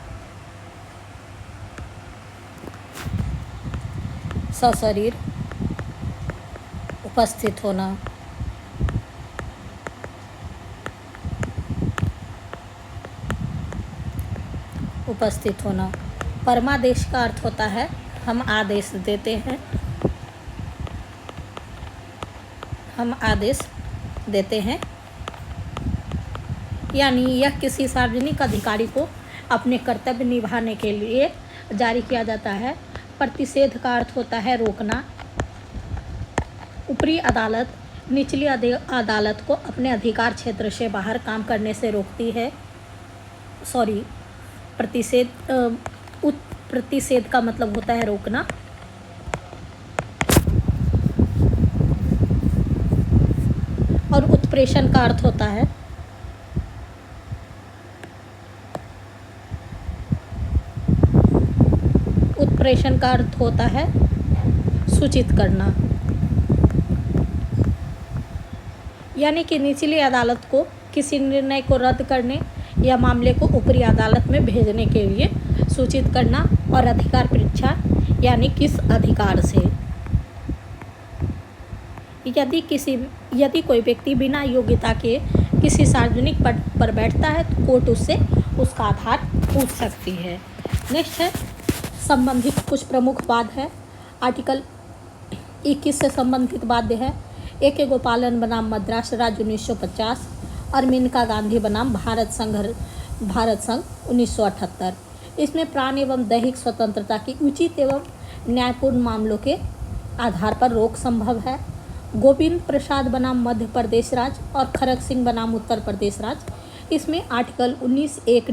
सशरीर उपस्थित होना, परमादेश का अर्थ होता है हम आदेश देते हैं, यानी यह किसी सार्वजनिक अधिकारी को अपने कर्तव्य निभाने के लिए जारी किया जाता है। प्रतिषेध का अर्थ होता है रोकना। ऊपरी अदालत निचली अदालत को अपने अधिकार क्षेत्र से बाहर काम करने से रोकती है। प्रतिषेध का मतलब होता है रोकना। और उत्प्रेषण का अर्थ होता है सूचित करना, यानी कि निचली अदालत को किसी निर्णय को रद्द करने या मामले को ऊपरी अदालत में भेजने के लिए सूचित करना। और अधिकार परीक्षा यानी किस अधिकार से। यदि कोई व्यक्ति बिना योग्यता के किसी सार्वजनिक पद पर बैठता है तो कोर्ट उससे उसका आधार पूछ सकती है। नेक्स्ट है संबंधित कुछ प्रमुख वाद है। आर्टिकल 21 से संबंधित वाद्य है। A.K. गोपालन बनाम मद्रास राज्य 1950 और मेनका गांधी बनाम भारत संघ 1978। इसमें प्राण एवं दैहिक स्वतंत्रता की उचित एवं न्यायपूर्ण मामलों के आधार पर रोक संभव है। गोविंद प्रसाद बनाम मध्य प्रदेश राज्य और खड़ग सिंह बनाम उत्तर प्रदेश राज्य। इसमें आर्टिकल 19 1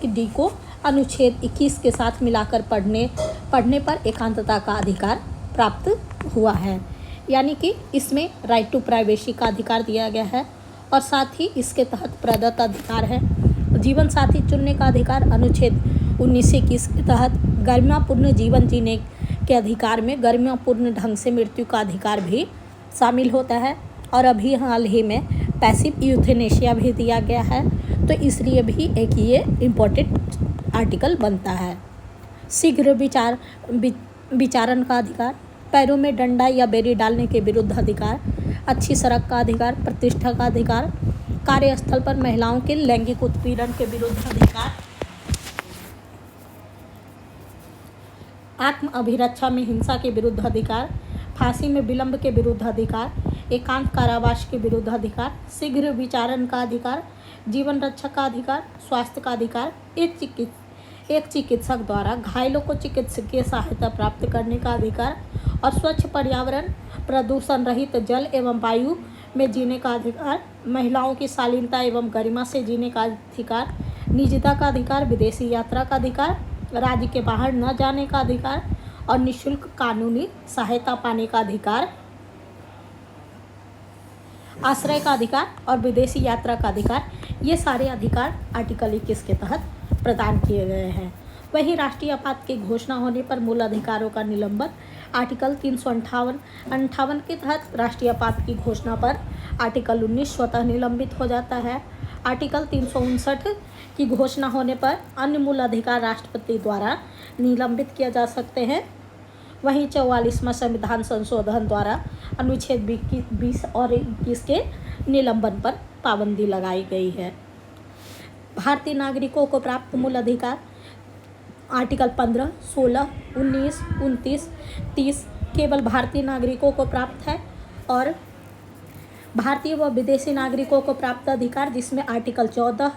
डी को अनुच्छेद 21 के साथ मिलाकर पढ़ने पर एकांतता का अधिकार प्राप्त हुआ है, यानी कि इसमें राइट टू प्राइवेसी का अधिकार दिया गया है। और साथ ही इसके तहत प्रदत्त अधिकार है जीवन साथी चुनने का अधिकार। अनुच्छेद 19 के तहत गरिमापूर्ण जीवन जीने के अधिकार में गरिमापूर्ण ढंग से मृत्यु का अधिकार भी शामिल होता है। और अभी हाल ही में पैसिव यूथेनेशिया भी दिया गया है, तो इसलिए भी एक ये इम्पोर्टेंट आर्टिकल बनता है। शीघ्र विचारण का अधिकार, पैरों में डंडा या बेरी डालने के विरुद्ध अधिकार, अच्छी सड़क का अधिकार, प्रतिष्ठा का अधिकार, कार्यस्थल पर महिलाओं के लैंगिक उत्पीड़न के विरुद्ध अधिकार, आत्म अभिरक्षा में हिंसा के विरुद्ध अधिकार, फांसी में विलंब के विरुद्ध अधिकार, एकांत कारावास के विरुद्ध अधिकार, शीघ्र विचारण का अधिकार, जीवन रक्षा का अधिकार, स्वास्थ्य का अधिकार, एक चिकित्सक द्वारा घायलों को चिकित्सकीय सहायता प्राप्त करने का अधिकार, और स्वच्छ पर्यावरण, प्रदूषण रहित जल एवं वायु में जीने का अधिकार, महिलाओं की शालीनता एवं गरिमा से जीने का अधिकार, निजता का अधिकार, विदेशी यात्रा का अधिकार, राज्य के बाहर न जाने का अधिकार और निःशुल्क कानूनी सहायता पाने का अधिकार आश्रय का अधिकार और विदेशी यात्रा का अधिकार, ये सारे अधिकार आर्टिकल 21 के तहत प्रदान किए गए हैं। वहीं राष्ट्रीय आपात की घोषणा होने पर मूल अधिकारों का निलंबन आर्टिकल 358 के तहत राष्ट्रीय आपात की घोषणा पर आर्टिकल 19 स्वतः निलंबित हो जाता है। आर्टिकल 359 की घोषणा होने पर अन्य मूल अधिकार राष्ट्रपति द्वारा निलंबित किए जा सकते हैं। वहीं 44वां संविधान संशोधन द्वारा अनुच्छेद 20 और 21 के निलंबन पर पाबंदी लगाई गई है। भारतीय नागरिकों को प्राप्त मूल अधिकार आर्टिकल 15, 16, 19, 29, 30 केवल भारतीय नागरिकों को प्राप्त है और भारतीय व विदेशी नागरिकों को प्राप्त अधिकार, जिसमें आर्टिकल 14,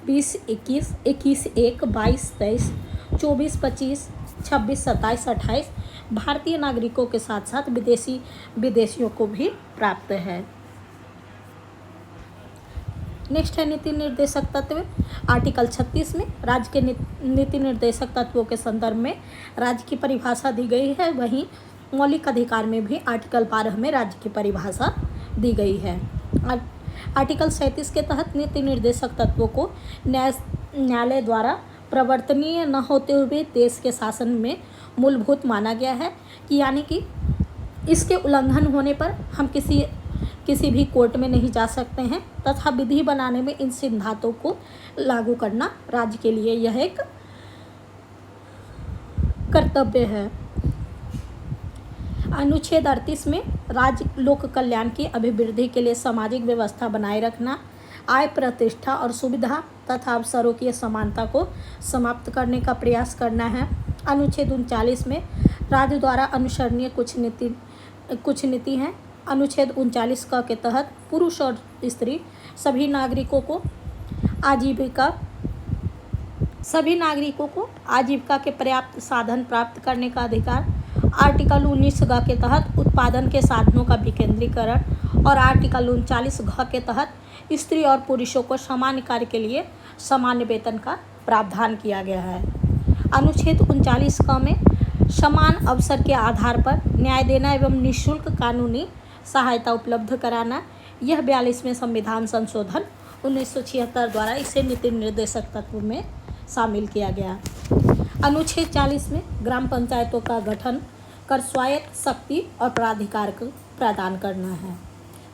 20, 21, 21(1), 22, 23, 24, 25, 26, 27, 28 भारतीय नागरिकों के साथ साथ विदेशियों को भी प्राप्त है। नेक्स्ट है नीति निर्देशक तत्व। आर्टिकल 36 में राज्य के नीति निर्देशक तत्वों के संदर्भ में राज्य की परिभाषा दी गई है। वहीं मौलिक अधिकार में भी आर्टिकल 12 में राज्य की परिभाषा दी गई है। आर्टिकल 37 के तहत नीति निर्देशक तत्वों को न्यायालय द्वारा प्रवर्तनीय न होते हुए देश के शासन में मूलभूत माना गया है कि यानी कि इसके उल्लंघन होने पर हम किसी भी कोर्ट में नहीं जा सकते हैं तथा विधि बनाने में इन सिद्धांतों को लागू करना राज्य के लिए यह एक कर्तव्य है। अनुच्छेद 38 में राज्य लोक कल्याण की अभिवृद्धि के लिए सामाजिक व्यवस्था बनाए रखना, आय, प्रतिष्ठा और सुविधा तथा अवसरों की समानता को समाप्त करने का प्रयास करना है। अनुच्छेद 39 में राज्य द्वारा अनुसरणीय कुछ नीति हैं। अनुच्छेद 39 क के तहत पुरुष और स्त्री सभी नागरिकों को आजीविका के पर्याप्त साधन प्राप्त करने का अधिकार। आर्टिकल 19 ग के तहत उत्पादन के साधनों का विकेंद्रीकरण और आर्टिकल 39 घ के तहत स्त्री और पुरुषों को समान कार्य के लिए समान वेतन का प्रावधान किया गया है। अनुच्छेद 39 क में समान अवसर के आधार पर न्याय देना एवं निःशुल्क कानूनी सहायता उपलब्ध कराना, यह 42वें संविधान संशोधन 1976 द्वारा इसे नीति निर्देशक तत्व में शामिल किया गया। अनुच्छेद 40 में ग्राम पंचायतों का गठन कर स्वायत्त शक्ति और प्राधिकार को प्रदान करना है।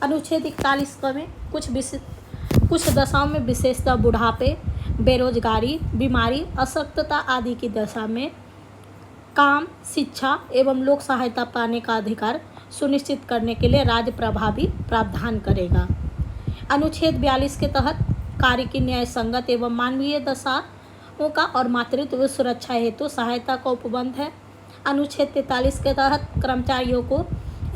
अनुच्छेद 41 में कुछ दशाओं में विशेषतः बुढ़ापे, बेरोजगारी, बीमारी, अशक्तता आदि की दशा में काम, शिक्षा एवं लोक सहायता पाने का अधिकार सुनिश्चित करने के लिए राज्य प्रभावी प्रावधान करेगा। अनुच्छेद 42 के तहत कार्य की न्याय संगत एवं मानवीय दशाओं का और मातृत्व सुरक्षा हेतु सहायता का उपबंध है। अनुच्छेद 43 के तहत कर्मचारियों को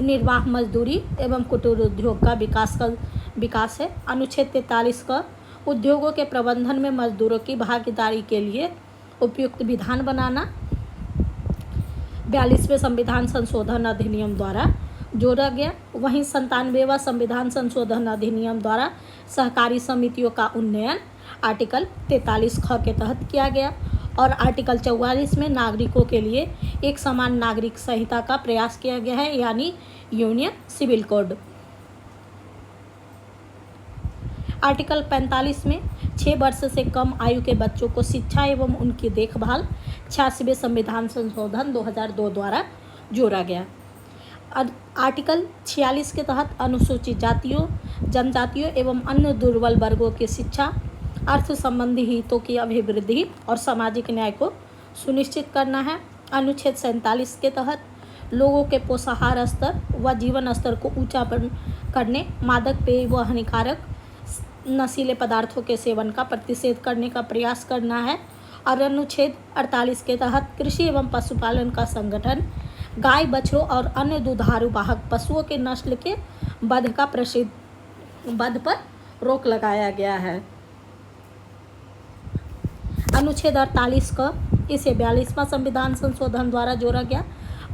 निर्वाह मजदूरी एवं कुटीर उद्योग का विकास है। अनुच्छेद 43 का उद्योगों के प्रबंधन में मजदूरों की भागीदारी के लिए उपयुक्त विधान बनाना 42वें संविधान संशोधन अधिनियम द्वारा जोड़ा गया। वहीं 97वां संविधान संशोधन अधिनियम द्वारा सहकारी समितियों का उन्नयन आर्टिकल 43 ख के तहत किया गया और आर्टिकल 44 में नागरिकों के लिए एक समान नागरिक संहिता का प्रयास किया गया है, यानी यूनियन सिविल कोड। आर्टिकल 45 में 6 वर्ष से कम आयु के बच्चों को शिक्षा एवं उनकी देखभाल 86वें संविधान संशोधन 2002 द्वारा जोड़ा गया। आर्टिकल 46 के तहत अनुसूचित जातियों, जनजातियों एवं अन्य दुर्बल वर्गों की शिक्षा, अर्थ संबंधी हितों की अभिवृद्धि और सामाजिक न्याय को सुनिश्चित करना है। अनुच्छेद 47 के तहत लोगों के पोषाहार स्तर व जीवन स्तर को ऊंचा करने, मादक पेय व हानिकारक नशीले पदार्थों के सेवन का प्रतिषेध करने का प्रयास करना है। और अनुच्छेद 48 के तहत कृषि एवं पशुपालन का संगठन, गाय, बछड़ों और अन्य दुधारू वाहक पशुओं के नस्ल के वध पर रोक लगाया गया है। अनुच्छेद 48 का इसे 42वां संविधान संशोधन द्वारा जोड़ा गया।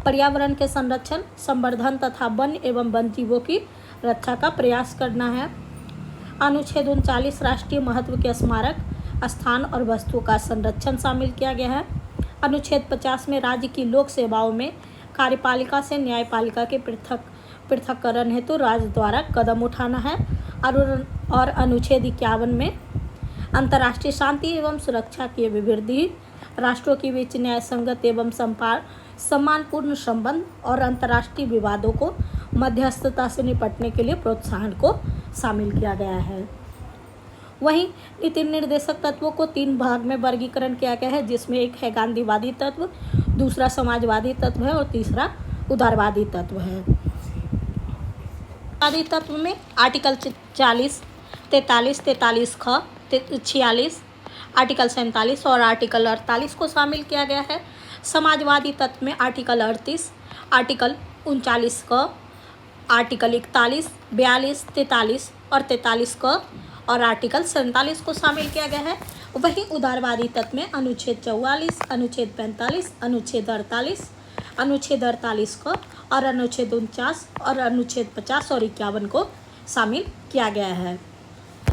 पर्यावरण के संरक्षण, संवर्धन तथा वन एवं वन जीवों की रक्षा का प्रयास करना है। अनुच्छेद 39 राष्ट्रीय महत्व के स्मारक, स्थान और वस्तुओं का संरक्षण शामिल किया गया है। अनुच्छेद 50 में राज्य की लोक सेवाओं में कार्यपालिका से न्यायपालिका के पृथक पृथक्करण हेतु राज्य द्वारा कदम उठाना है। और अनुच्छेद 51 में अंतर्राष्ट्रीय शांति एवं सुरक्षा की अभिवृद्धि, राष्ट्रों के बीच न्याय संगत एवं सम्मानपूर्ण संबंध और अंतर्राष्ट्रीय विवादों को मध्यस्थता से निपटने के लिए प्रोत्साहन को शामिल किया गया है। वहीं नीति निर्देशक तत्वों को 3 भाग में वर्गीकरण किया गया है, जिसमें एक है गांधीवादी तत्व, दूसरा समाजवादी तत्व है और तीसरा उदारवादी तत्व है। गांधी तत्व में आर्टिकल 40, 43, 43 ख, 46, आर्टिकल 47 और आर्टिकल 48 को शामिल किया गया है। समाजवादी तत्व में आर्टिकल 38, आर्टिकल 39 क, आर्टिकल 41, 42, 43 और 43 क और आर्टिकल 47 को शामिल किया गया है। वहीं उदारवादी तत्व में अनुच्छेद 44, अनुच्छेद 45, अनुच्छेद 48, अनुच्छेद 48 को और अनुच्छेद 49 और अनुच्छेद 50 और 51 को शामिल किया गया है।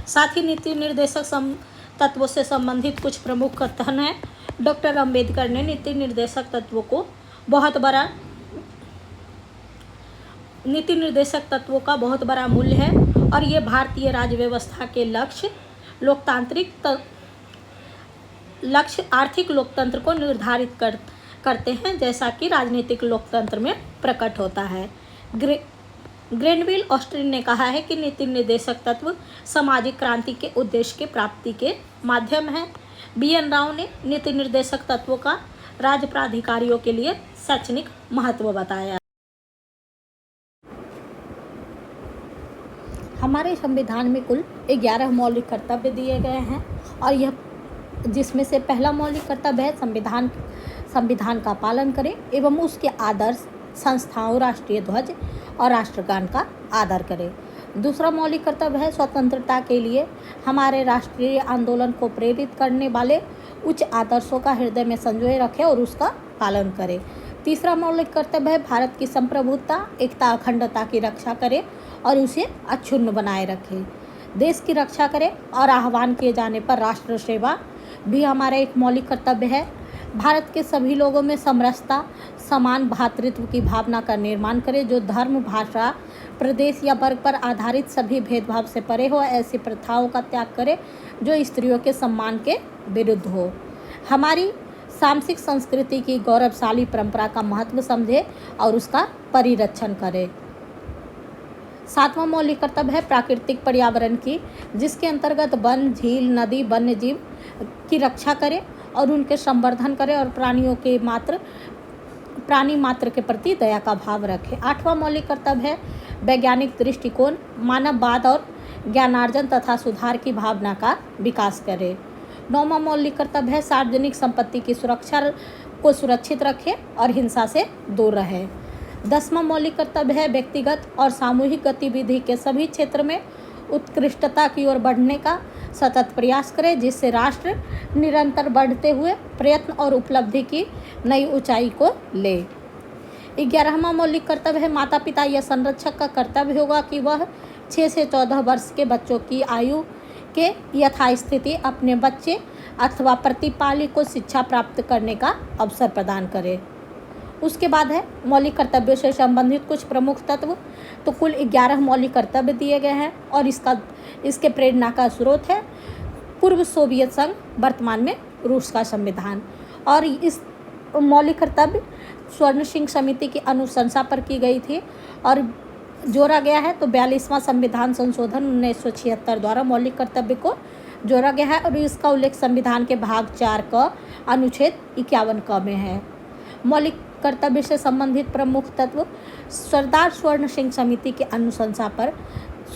साथ ही नीति निर्देशक तत्वों से संबंधित कुछ प्रमुख कथन हैं। डॉक्टर अंबेडकर ने नीति निर्देशक तत्वों का बहुत बड़ा मूल्य है और ये भारतीय राज्य व्यवस्था के लक्ष्य आर्थिक लोकतंत्र को निर्धारित करते हैं, जैसा कि राजनीतिक लोकतंत्र में प्रकट होता है। ग्रेनविल ऑस्टिन ने कहा है कि नीति निर्देशक तत्व सामाजिक क्रांति के उद्देश्य के प्राप्ति के माध्यम है। BN राव ने नीति निर्देशक तत्वों का राज्य प्राधिकारियों के लिए शैक्षणिक महत्व बताया। हमारे संविधान में कुल 11 मौलिक कर्तव्य दिए गए हैं और यह जिसमें से पहला मौलिक कर्तव्य है संविधान का पालन करें एवं उसके आदर्श संस्थाओं, राष्ट्रीय ध्वज और राष्ट्रगान का आदर करें। दूसरा मौलिक कर्तव्य है स्वतंत्रता के लिए हमारे राष्ट्रीय आंदोलन को प्रेरित करने वाले उच्च आदर्शों का हृदय में संजोए रखें और उसका पालन करें। तीसरा मौलिक कर्तव्य है भारत की संप्रभुता, एकता, अखंडता की रक्षा करें और उसे अक्षुण्ण बनाए रखें। देश की रक्षा करें और आह्वान किए जाने पर राष्ट्र सेवा भी हमारा एक मौलिक कर्तव्य है। भारत के सभी लोगों में समरसता, समान भ्रातृत्व की भावना का निर्माण करें, जो धर्म, भाषा, प्रदेश या वर्ग पर आधारित सभी भेदभाव से परे हो। ऐसी प्रथाओं का त्याग करें जो स्त्रियों के सम्मान के विरुद्ध हो। हमारी सांस्कृतिक संस्कृति की गौरवशाली परंपरा का महत्व समझे और उसका परिरक्षण करें। सातवां मौलिक कर्तव्य है प्राकृतिक पर्यावरण की, जिसके अंतर्गत वन, झील, नदी, वन्य जीव की रक्षा करें और उनके संवर्धन करें और प्राणी मात्र के प्रति दया का भाव रखें। आठवां मौलिक कर्तव्य है वैज्ञानिक दृष्टिकोण, मानववाद और ज्ञानार्जन तथा सुधार की भावना का विकास करें। नौवां मौलिक कर्तव्य है सार्वजनिक संपत्ति की सुरक्षा को सुरक्षित रखें और हिंसा से दूर रहें। 10वां मौलिक कर्तव्य है व्यक्तिगत और सामूहिक गतिविधि के सभी क्षेत्र में उत्कृष्टता की ओर बढ़ने का सतत प्रयास करें, जिससे राष्ट्र निरंतर बढ़ते हुए प्रयत्न और उपलब्धि की नई ऊंचाई को ले। 11वां मौलिक कर्तव्य है माता पिता या संरक्षक का कर्तव्य होगा कि वह 6 से 14 वर्ष के बच्चों की आयु के यथास्थिति अपने बच्चे अथवा प्रतिपाली को शिक्षा प्राप्त करने का अवसर प्रदान करे। उसके बाद है मौलिक कर्तव्यों से संबंधित कुछ प्रमुख तत्व। तो कुल 11 मौलिक कर्तव्य दिए गए हैं और इसके प्रेरणा का स्रोत है पूर्व सोवियत संघ, वर्तमान में रूस का संविधान। और इस मौलिक कर्तव्य स्वर्ण सिंह समिति की अनुशंसा पर की गई थी और जोड़ा गया है। तो 42वां संविधान संशोधन 1976 द्वारा मौलिक कर्तव्य को जोड़ा गया है और इसका उल्लेख संविधान के भाग 4 का अनुच्छेद 51 क में है। मौलिक कर्तव्य से संबंधित प्रमुख तत्व सरदार स्वर्ण सिंह समिति की अनुशंसा पर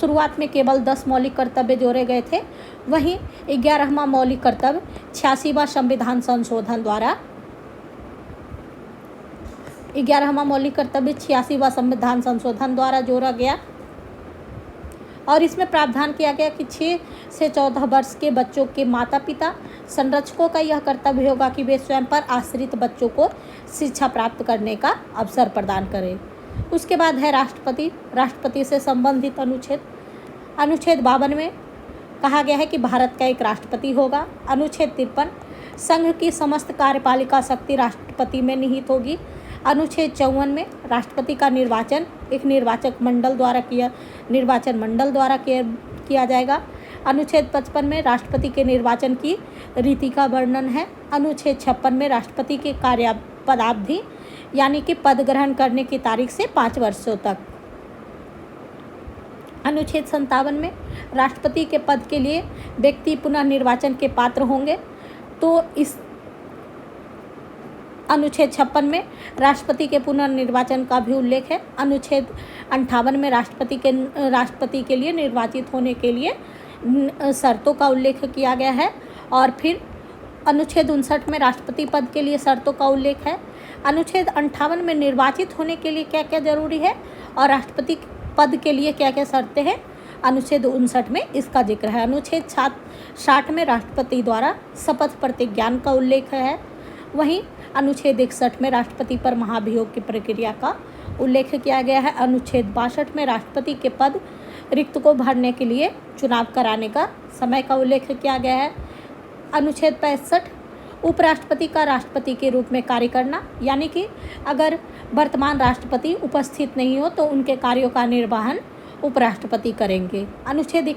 शुरुआत में केवल 10 मौलिक कर्तव्य जोड़े गए थे। वहीं 11वां मौलिक कर्तव्य 86वां संविधान संशोधन द्वारा 11वां मौलिक कर्तव्य 86वां संविधान संशोधन द्वारा जोड़ा गया और इसमें प्रावधान किया गया कि 6 से 14 वर्ष के बच्चों के माता पिता संरक्षकों का यह कर्तव्य होगा कि वे स्वयं पर आश्रित बच्चों को शिक्षा प्राप्त करने का अवसर प्रदान करें। उसके बाद है राष्ट्रपति से संबंधित अनुच्छेद 52 में कहा गया है कि भारत का एक राष्ट्रपति होगा। अनुच्छेद 53 संघ की समस्त कार्यपालिका शक्ति राष्ट्रपति में निहित होगी। अनुच्छेद 54 में राष्ट्रपति का निर्वाचन एक निर्वाचन मंडल द्वारा किया जाएगा। अनुच्छेद 55 में राष्ट्रपति के निर्वाचन की रीति का वर्णन है। अनुच्छेद 56 में राष्ट्रपति के पदावधि यानी कि पद ग्रहण करने की तारीख से 5 वर्षों तक। अनुच्छेद 57 में राष्ट्रपति के पद के लिए व्यक्ति पुनः निर्वाचन के पात्र होंगे। तो इस अनुच्छेद 56 में राष्ट्रपति के पुनर्निर्वाचन का भी उल्लेख है। अनुच्छेद 58 में राष्ट्रपति के लिए निर्वाचित होने के लिए शर्तों का उल्लेख किया गया है। और फिर अनुच्छेद 59 में राष्ट्रपति पद के लिए शर्तों का उल्लेख है। अनुच्छेद 58 में निर्वाचित होने के लिए क्या क्या जरूरी है और राष्ट्रपति पद के लिए क्या क्या शर्तें हैं, अनुच्छेद 59 में इसका जिक्र है। अनुच्छेद 60 में राष्ट्रपति द्वारा शपथ प्रतिज्ञान का उल्लेख है। वहीं अनुच्छेद 61 में राष्ट्रपति पर महाभियोग की प्रक्रिया का उल्लेख किया गया है। अनुच्छेद 62 में राष्ट्रपति के पद रिक्त को भरने के लिए चुनाव कराने का समय का उल्लेख किया गया है। अनुच्छेद 65 उपराष्ट्रपति का राष्ट्रपति के रूप में कार्य करना, यानी कि अगर वर्तमान राष्ट्रपति उपस्थित नहीं हो तो उनके कार्यों का निर्वहन उपराष्ट्रपति करेंगे। अनुच्छेद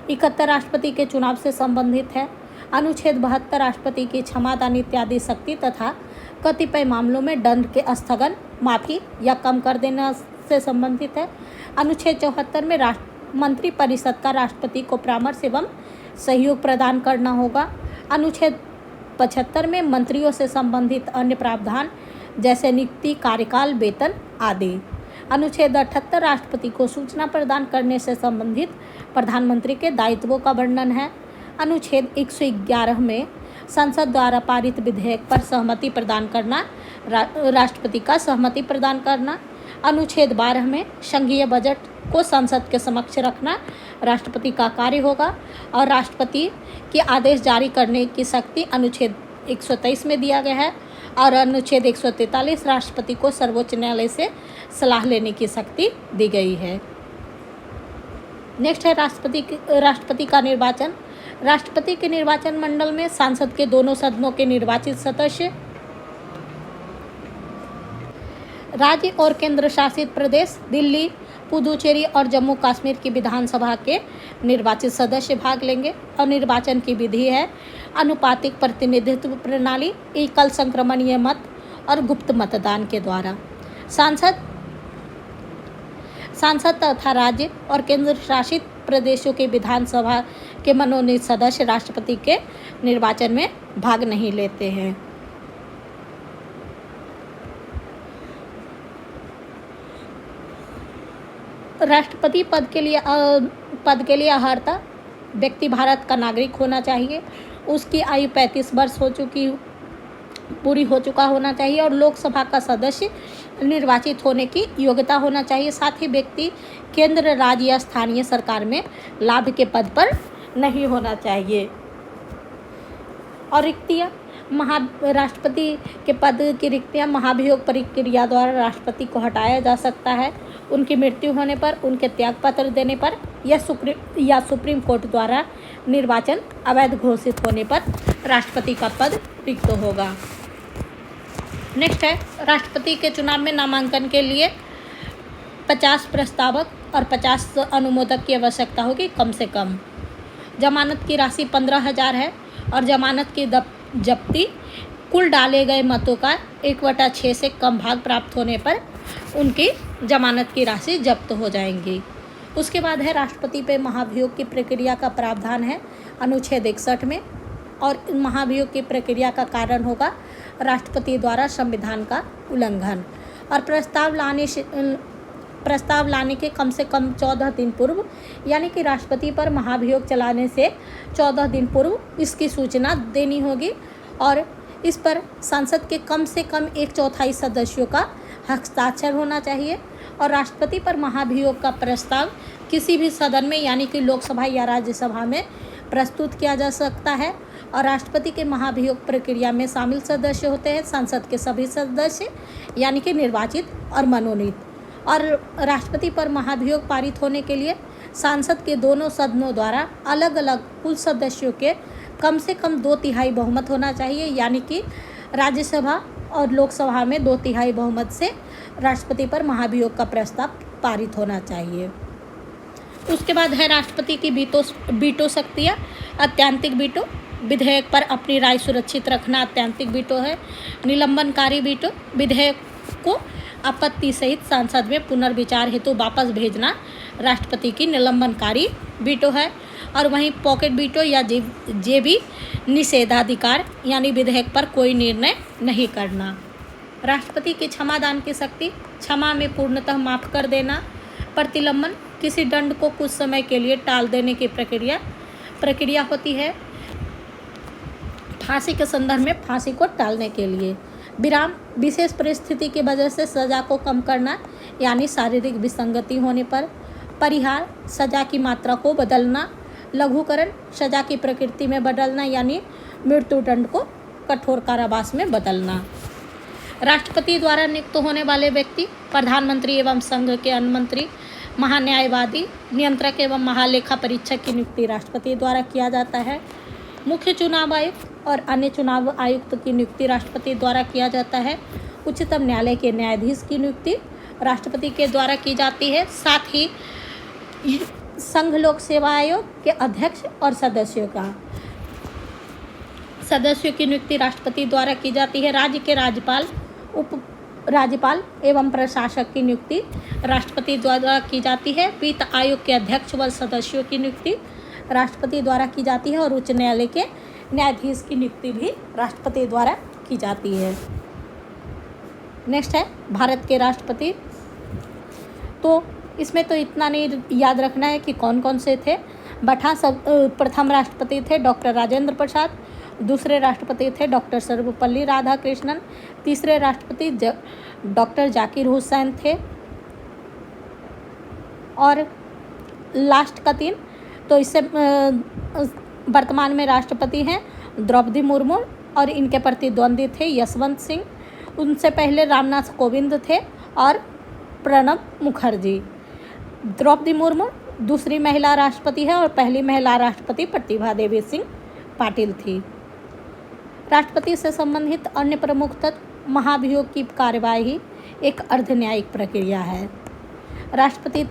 71 राष्ट्रपति के चुनाव से संबंधित है। अनुच्छेद 72 राष्ट्रपति की क्षमादान इत्यादि शक्ति तथा कतिपय मामलों में दंड के स्थगन, माफी या कम कर देना से संबंधित है। अनुच्छेद 74 में मंत्री परिषद का राष्ट्रपति को परामर्श एवं सहयोग प्रदान करना होगा। अनुच्छेद 75 में मंत्रियों से संबंधित अन्य प्रावधान जैसे नियुक्ति, कार्यकाल, वेतन आदि। अनुच्छेद 78 राष्ट्रपति को सूचना प्रदान करने से संबंधित प्रधानमंत्री के दायित्वों का वर्णन है। अनुच्छेद 111 में संसद द्वारा पारित विधेयक पर सहमति प्रदान करना, राष्ट्रपति का सहमति प्रदान करना। अनुच्छेद 12 में संघीय बजट को संसद के समक्ष रखना राष्ट्रपति का कार्य होगा और राष्ट्रपति के आदेश जारी करने की शक्ति अनुच्छेद 123 में दिया गया है। और अनुच्छेद 143 राष्ट्रपति को सर्वोच्च न्यायालय से सलाह लेने की शक्ति दी गई है। नेक्स्ट है राष्ट्रपति का निर्वाचन। राष्ट्रपति के निर्वाचन मंडल में संसद के दोनों सदनों के निर्वाचित सदस्य, राज्य और केंद्र शासित प्रदेश दिल्ली, पुदुचेरी और जम्मू कश्मीर की विधानसभा के निर्वाचित सदस्य भाग लेंगे। और निर्वाचन की विधि है अनुपातिक प्रतिनिधित्व प्रणाली, एकल संक्रमणीय मत और गुप्त मतदान के द्वारा। सांसद तथा राज्य और केंद्र शासित प्रदेशों के विधानसभा के मनोनीत सदस्य राष्ट्रपति के निर्वाचन में भाग नहीं लेते हैं। राष्ट्रपति पद के लिए अर्हता व्यक्ति भारत का नागरिक होना चाहिए, उसकी आयु 35 वर्ष पूरी हो चुका होना चाहिए और लोकसभा का सदस्य निर्वाचित होने की योग्यता होना चाहिए। साथ ही व्यक्ति केंद्र, राज्य या स्थानीय सरकार में लाभ के पद पर नहीं होना चाहिए। और रिक्तियाँ, राष्ट्रपति के पद की रिक्तियाँ महाभियोग प्रक्रिया द्वारा राष्ट्रपति को हटाया जा सकता है। उनकी मृत्यु होने पर, उनके त्यागपत्र देने पर या सुप्रीम कोर्ट द्वारा निर्वाचन अवैध घोषित होने पर राष्ट्रपति का पद रिक्त होगा। नेक्स्ट है राष्ट्रपति के चुनाव में नामांकन के लिए 50 प्रस्तावक और 50 अनुमोदक की आवश्यकता होगी कम से कम। जमानत की राशि 15,000 है और जमानत की जब्ती कुल डाले गए मतों का 1/6 से कम भाग प्राप्त होने पर उनकी जमानत की राशि जब्त हो जाएंगी। उसके बाद है राष्ट्रपति पे महाभियोग की प्रक्रिया का प्रावधान है अनुच्छेद 61 में। और महाभियोग की प्रक्रिया का कारण होगा राष्ट्रपति द्वारा संविधान का उल्लंघन। और प्रस्ताव लाने के कम से कम 14 दिन पूर्व, यानी कि राष्ट्रपति पर महाभियोग चलाने से 14 दिन पूर्व इसकी सूचना देनी होगी। और इस पर संसद के कम से कम 1/4 सदस्यों का हस्ताक्षर होना चाहिए। और राष्ट्रपति पर महाभियोग का प्रस्ताव किसी भी सदन में, यानी कि लोकसभा या राज्यसभा में प्रस्तुत किया जा सकता है। और राष्ट्रपति के महाभियोग प्रक्रिया में शामिल सदस्य होते हैं संसद के सभी सदस्य, यानी कि निर्वाचित और मनोनीत। और राष्ट्रपति पर महाभियोग पारित होने के लिए संसद के दोनों सदनों द्वारा अलग अलग कुल सदस्यों के कम से कम 2/3 बहुमत होना चाहिए, यानी कि राज्यसभा और लोकसभा में 2/3 बहुमत से राष्ट्रपति पर महाभियोग का प्रस्ताव पारित होना चाहिए। उसके बाद है राष्ट्रपति की वीटो शक्तियाँ। अत्यंतिक वीटो, विधेयक पर अपनी राय सुरक्षित रखना अत्यंतिक वीटो है। निलंबनकारी वीटो, विधेयक को आपत्ति सहित संसद में पुनर्विचार हेतु वापस भेजना राष्ट्रपति की निलंबनकारी वीटो है। और वहीं पॉकेट वीटो या जेबी निषेधाधिकार, यानी विधेयक पर कोई निर्णय नहीं करना। राष्ट्रपति की क्षमादान की शक्ति, क्षमा में पूर्णतः माफ कर देना। प्रतिलंबन, किसी दंड को कुछ समय के लिए टाल देने की प्रक्रिया होती है। फांसी के संदर्भ में फांसी को टालने के लिए। विराम, विशेष परिस्थिति की वजह से सजा को कम करना, यानी शारीरिक विसंगति होने पर। परिहार, सजा की मात्रा को बदलना। लघुकरण, सजा की प्रकृति में बदलना, यानी मृत्युदंड को कठोर कारावास में बदलना। राष्ट्रपति द्वारा नियुक्त होने वाले व्यक्ति, प्रधानमंत्री एवं संघ के अन्य मंत्री, महान्यायवादी, नियंत्रक एवं महालेखा परीक्षक की नियुक्ति राष्ट्रपति द्वारा किया जाता है। मुख्य चुनाव आयुक्त और अन्य चुनाव आयुक्त की नियुक्ति राष्ट्रपति द्वारा किया जाता है। उच्चतम न्यायालय के न्यायाधीश की नियुक्ति राष्ट्रपति के द्वारा की जाती है। साथ ही संघ लोक सेवा आयोग के अध्यक्ष और सदस्यों की नियुक्ति राष्ट्रपति द्वारा की जाती है। राज्य के राज्यपाल, उप राज्यपाल एवं प्रशासक की नियुक्ति राष्ट्रपति द्वारा की जाती है। वित्त आयोग के अध्यक्ष व सदस्यों की नियुक्ति राष्ट्रपति द्वारा की जाती है। और उच्च न्यायालय के न्यायाधीश की नियुक्ति भी राष्ट्रपति द्वारा की जाती है। नेक्स्ट है भारत के राष्ट्रपति। तो इसमें तो इतना नहीं याद रखना है कि कौन कौन से थे। प्रथम राष्ट्रपति थे डॉक्टर राजेंद्र प्रसाद, दूसरे राष्ट्रपति थे डॉक्टर सर्वपल्ली राधाकृष्णन, तीसरे राष्ट्रपति डॉक्टर जाकिर हुसैन थे, और लास्ट का 3 तो इससे वर्तमान में राष्ट्रपति हैं द्रौपदी मुर्मू, और इनके प्रतिद्वंदी थे यशवंत सिंह। उनसे पहले रामनाथ कोविंद थे और प्रणब मुखर्जी। द्रौपदी मुर्मू दूसरी महिला राष्ट्रपति है और पहली महिला राष्ट्रपति प्रतिभा देवी सिंह पाटिल थी। राष्ट्रपति से संबंधित अन्य प्रमुख तत्व, महाभियोग की कार्यवाही एक अर्धन्यायिक प्रक्रिया है। राष्ट्रपति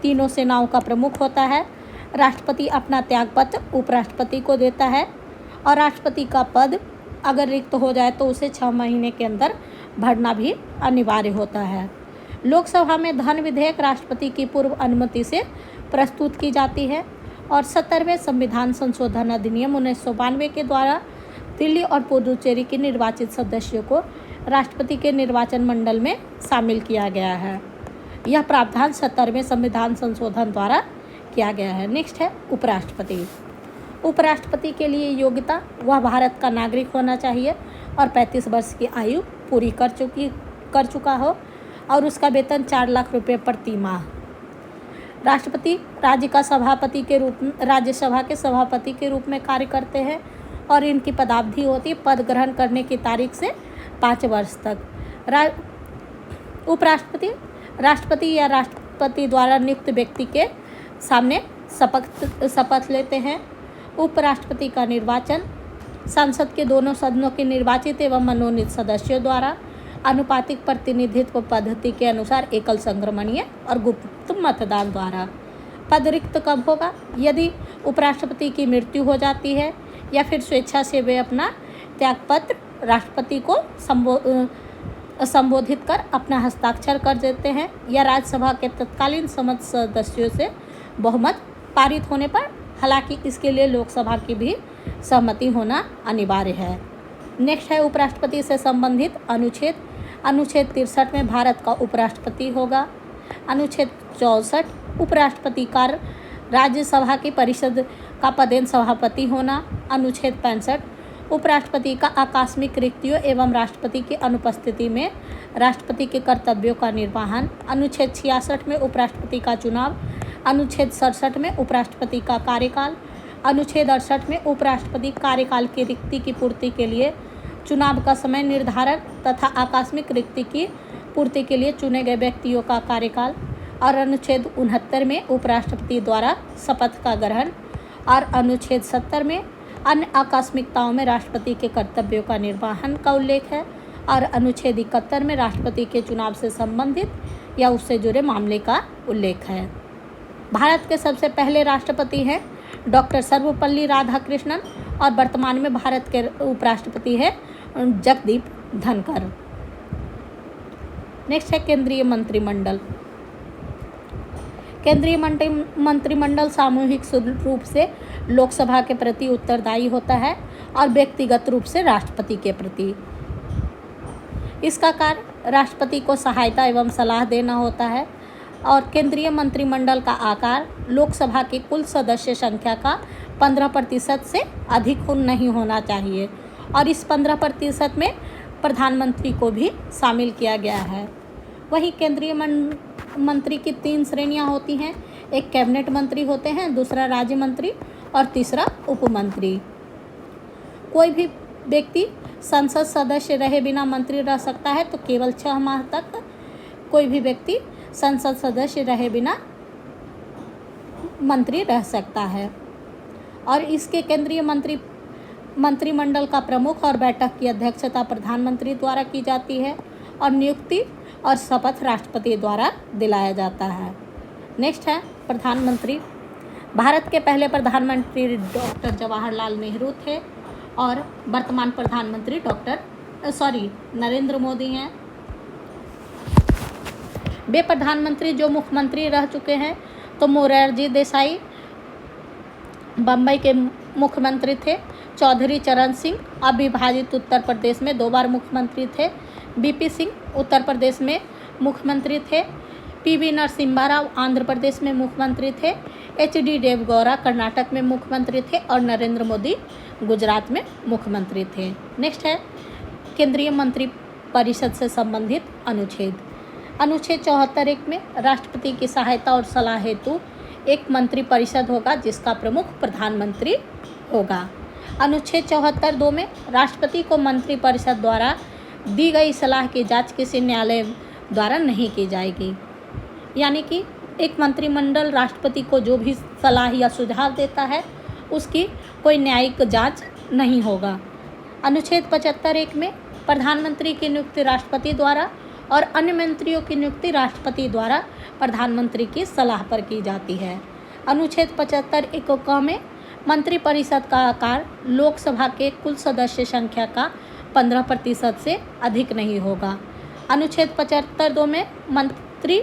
तीनों सेनाओं का प्रमुख होता है। राष्ट्रपति अपना त्यागपत्र उपराष्ट्रपति को देता है, और राष्ट्रपति का पद अगर रिक्त हो जाए तो उसे 6 महीने के अंदर भरना भी अनिवार्य होता है। लोकसभा में धन विधेयक राष्ट्रपति की पूर्व अनुमति से प्रस्तुत की जाती है। और 70वें संविधान संशोधन अधिनियम 1992 के द्वारा दिल्ली और पुडुचेरी के निर्वाचित सदस्यों को राष्ट्रपति के निर्वाचन मंडल में शामिल किया गया है। यह प्रावधान 70वें संविधान संशोधन द्वारा किया गया है। नेक्स्ट है उपराष्ट्रपति। उपराष्ट्रपति के लिए योग्यता, वह भारत का नागरिक होना चाहिए और 35 वर्ष की आयु पूरी कर चुका हो, और उसका वेतन 4 लाख रुपये प्रति माह। राष्ट्रपति राज्यसभा के सभापति के रूप में कार्य करते हैं, और इनकी पदावधि होती है पद ग्रहण करने की तारीख से 5 वर्ष तक। उपराष्ट्रपति राष्ट्रपति या राष्ट्रपति द्वारा नियुक्त व्यक्ति के सामने शपथ लेते हैं। उपराष्ट्रपति का निर्वाचन संसद के दोनों सदनों के निर्वाचित एवं मनोनीत सदस्यों द्वारा आनुपातिक प्रतिनिधित्व पद्धति के अनुसार एकल संक्रमणीय और गुप्त मतदान द्वारा। पद रिक्त कब होगा? यदि उपराष्ट्रपति की मृत्यु हो जाती है, या फिर स्वेच्छा से वे अपना त्यागपत्र राष्ट्रपति को संबोधित कर अपना हस्ताक्षर कर देते हैं, या राज्यसभा के तत्कालीन सदस्यों से बहुमत पारित होने पर। हालांकि इसके लिए लोकसभा की भी सहमति होना अनिवार्य है। नेक्स्ट है उपराष्ट्रपति से संबंधित अनुच्छेद 63 में भारत का उपराष्ट्रपति होगा। अनुच्छेद 64 उपराष्ट्रपति का राज्यसभा की परिषद का पदेन सभापति होना। अनुच्छेद 65 उपराष्ट्रपति का आकस्मिक रिक्तियों एवं राष्ट्रपति की अनुपस्थिति में राष्ट्रपति के कर्तव्यों का निर्वहन। अनुच्छेद 66 में उपराष्ट्रपति का चुनाव। अनुच्छेद 67 में उपराष्ट्रपति का कार्यकाल। अनुच्छेद 68 में उपराष्ट्रपति कार्यकाल की रिक्ति की पूर्ति के लिए चुनाव का समय निर्धारण तथा आकस्मिक रिक्ति की पूर्ति के लिए चुने गए व्यक्तियों का कार्यकाल। और अनुच्छेद 69 में उपराष्ट्रपति द्वारा शपथ का ग्रहण। और अनुच्छेद 70 में अन्य आकस्मिकताओं में राष्ट्रपति के कर्तव्यों का निर्वहन का उल्लेख है। और अनुच्छेद 71 में राष्ट्रपति के चुनाव से संबंधित या उससे जुड़े मामले का उल्लेख है। भारत के सबसे पहले राष्ट्रपति हैं डॉक्टर सर्वपल्ली राधाकृष्णन और वर्तमान में भारत के उपराष्ट्रपति है जगदीप धनखड़। नेक्स्ट है केंद्रीय मंत्रिमंडल। केंद्रीय मंत्रिमंडल सामूहिक रूप से लोकसभा के प्रति उत्तरदायी होता है और व्यक्तिगत रूप से राष्ट्रपति के प्रति। इसका कार्य राष्ट्रपति को सहायता एवं सलाह देना होता है और केंद्रीय मंत्रिमंडल का आकार लोकसभा की कुल सदस्य संख्या का 15% से अधिक नहीं होना चाहिए और इस 15% में प्रधानमंत्री को भी शामिल किया गया है। वहीं केंद्रीय मंत्री की 3 श्रेणियां होती हैं। एक कैबिनेट मंत्री होते हैं, दूसरा राज्य मंत्री और तीसरा उपमंत्री। कोई भी व्यक्ति संसद सदस्य रहे बिना मंत्री रह सकता है तो केवल 6 माह तक कोई भी व्यक्ति संसद सदस्य रहे बिना मंत्री रह सकता है। और इसके केंद्रीय मंत्रिमंडल का प्रमुख और बैठक की अध्यक्षता प्रधानमंत्री द्वारा की जाती है और नियुक्ति और शपथ राष्ट्रपति द्वारा दिलाया जाता है। नेक्स्ट है प्रधानमंत्री। भारत के पहले प्रधानमंत्री डॉक्टर जवाहरलाल नेहरू थे और वर्तमान प्रधानमंत्री नरेंद्र मोदी हैं। वे प्रधानमंत्री जो मुख्यमंत्री रह चुके हैं तो मोरारजी देसाई बम्बई के मुख्यमंत्री थे। चौधरी चरण सिंह अविभाजित उत्तर प्रदेश में 2 बार मुख्यमंत्री थे। बीपी सिंह उत्तर प्रदेश में मुख्यमंत्री थे। पीवी नरसिम्हा राव आंध्र प्रदेश में मुख्यमंत्री थे। एचडी देवगौड़ा कर्नाटक में मुख्यमंत्री थे और नरेंद्र मोदी गुजरात में मुख्यमंत्री थे। नेक्स्ट है केंद्रीय मंत्री परिषद से संबंधित अनुच्छेद। अनुच्छेद 74(1) में राष्ट्रपति की सहायता और सलाह हेतु एक मंत्री परिषद होगा जिसका प्रमुख प्रधानमंत्री होगा। अनुच्छेद 74(2) में राष्ट्रपति को मंत्री परिषद द्वारा दी गई सलाह की जांच किसी न्यायालय द्वारा नहीं की जाएगी। यानी कि एक मंत्रिमंडल राष्ट्रपति को जो भी सलाह या सुझाव देता है उसकी कोई न्यायिक जांच नहीं होगा। अनुच्छेद 75(1) में प्रधानमंत्री की नियुक्ति राष्ट्रपति द्वारा और अन्य मंत्रियों की नियुक्ति राष्ट्रपति द्वारा प्रधानमंत्री की सलाह पर की जाती है। अनुच्छेद 75(1) में मंत्रिपरिषद का आकार लोकसभा के कुल सदस्य संख्या का 15% से अधिक नहीं होगा। अनुच्छेद 75(2) में मंत्री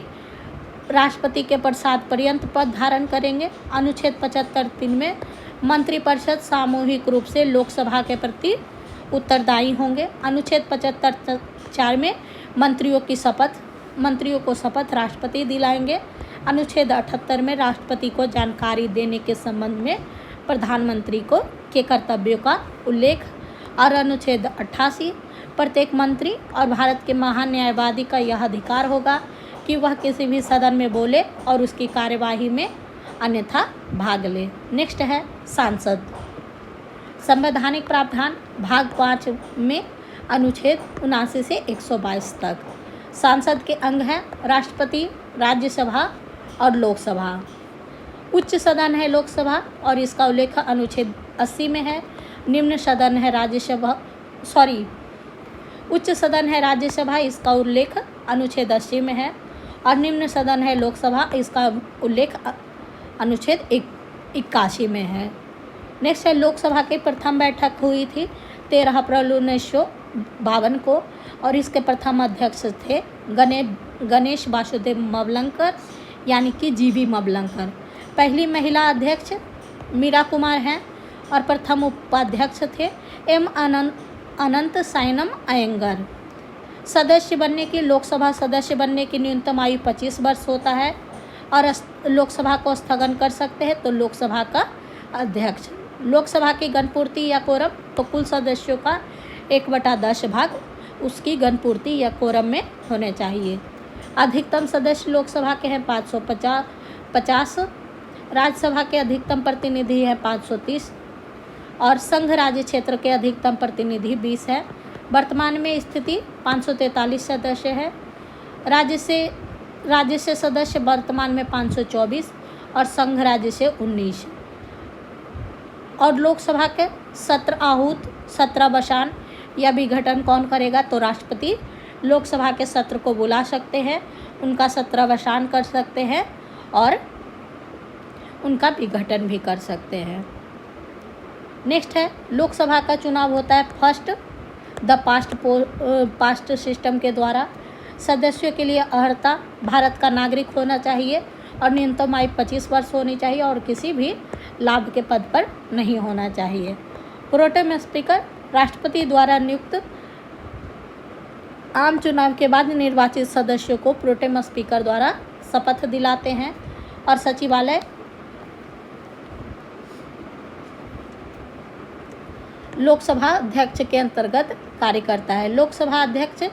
राष्ट्रपति के प्रसाद पर्यंत पद धारण करेंगे। अनुच्छेद 75(3) में मंत्रिपरिषद सामूहिक रूप से लोकसभा के प्रति उत्तरदायी होंगे। अनुच्छेद 75(4) में मंत्रियों को शपथ राष्ट्रपति दिलाएंगे। अनुच्छेद 78 में राष्ट्रपति को जानकारी देने के संबंध में प्रधानमंत्री के कर्तव्यों का उल्लेख। और अनुच्छेद 88 प्रत्येक मंत्री और भारत के महान न्यायवादी का यह अधिकार होगा कि वह किसी भी सदन में बोले और उसकी कार्यवाही में अन्यथा भाग ले। नेक्स्ट है सांसद। संवैधानिक प्रावधान भाग 5 में अनुच्छेद 79 से 122 तक। सांसद के अंग हैं राष्ट्रपति, राज्यसभा और लोकसभा। उच्च सदन है लोकसभा और इसका उल्लेख अनुच्छेद 80 में है। निम्न सदन है उच्च सदन है राज्यसभा, इसका उल्लेख अनुच्छेद 80 में है और निम्न सदन है लोकसभा, इसका उल्लेख अनुच्छेद 81 में है। नेक्स्ट है लोकसभा की प्रथम बैठक हुई थी 13 अप्रैल 1952 को और इसके प्रथम अध्यक्ष थे गणेश वासुदेव मवलंकर यानी कि जीवी मवलंकर। पहली महिला अध्यक्ष मीरा कुमार हैं और प्रथम उपाध्यक्ष थे एम अनंत सायनम अयंगर। लोकसभा सदस्य बनने की न्यूनतम आयु 25 वर्ष होता है और लोकसभा को स्थगन कर सकते हैं तो लोकसभा का अध्यक्ष। लोकसभा की गणपूर्ति या कोरम तो कुल सदस्यों का 1/10 भाग उसकी गणपूर्ति या कोरम में होने चाहिए। अधिकतम सदस्य लोकसभा के हैं 550, राज्यसभा के अधिकतम प्रतिनिधि है 530 और संघ राज्य क्षेत्र के अधिकतम प्रतिनिधि 20 है। वर्तमान में स्थिति 543 सदस्य है। राज्य से सदस्य वर्तमान में 524 और संघ राज्य से 19 और लोकसभा के 17 आहूत 17 बशान यह विघटन कौन करेगा? तो राष्ट्रपति लोकसभा के सत्र को बुला सकते हैं, उनका सत्रावसान कर सकते हैं और उनका विघटन भी कर सकते हैं। नेक्स्ट है, लोकसभा का चुनाव होता है फर्स्ट द पास्ट सिस्टम के द्वारा। सदस्यों के लिए अर्हता भारत का नागरिक होना चाहिए और न्यूनतम आयु 25 वर्ष होनी चाहिए और किसी भी लाभ के पद पर नहीं होना चाहिए। प्रोटेम स्पीकर राष्ट्रपति द्वारा नियुक्त आम चुनाव के बाद निर्वाचित सदस्यों को प्रोटेम स्पीकर द्वारा शपथ दिलाते हैं और सचिवालय लोकसभा अध्यक्ष के अंतर्गत कार्य करता है। लोकसभा अध्यक्ष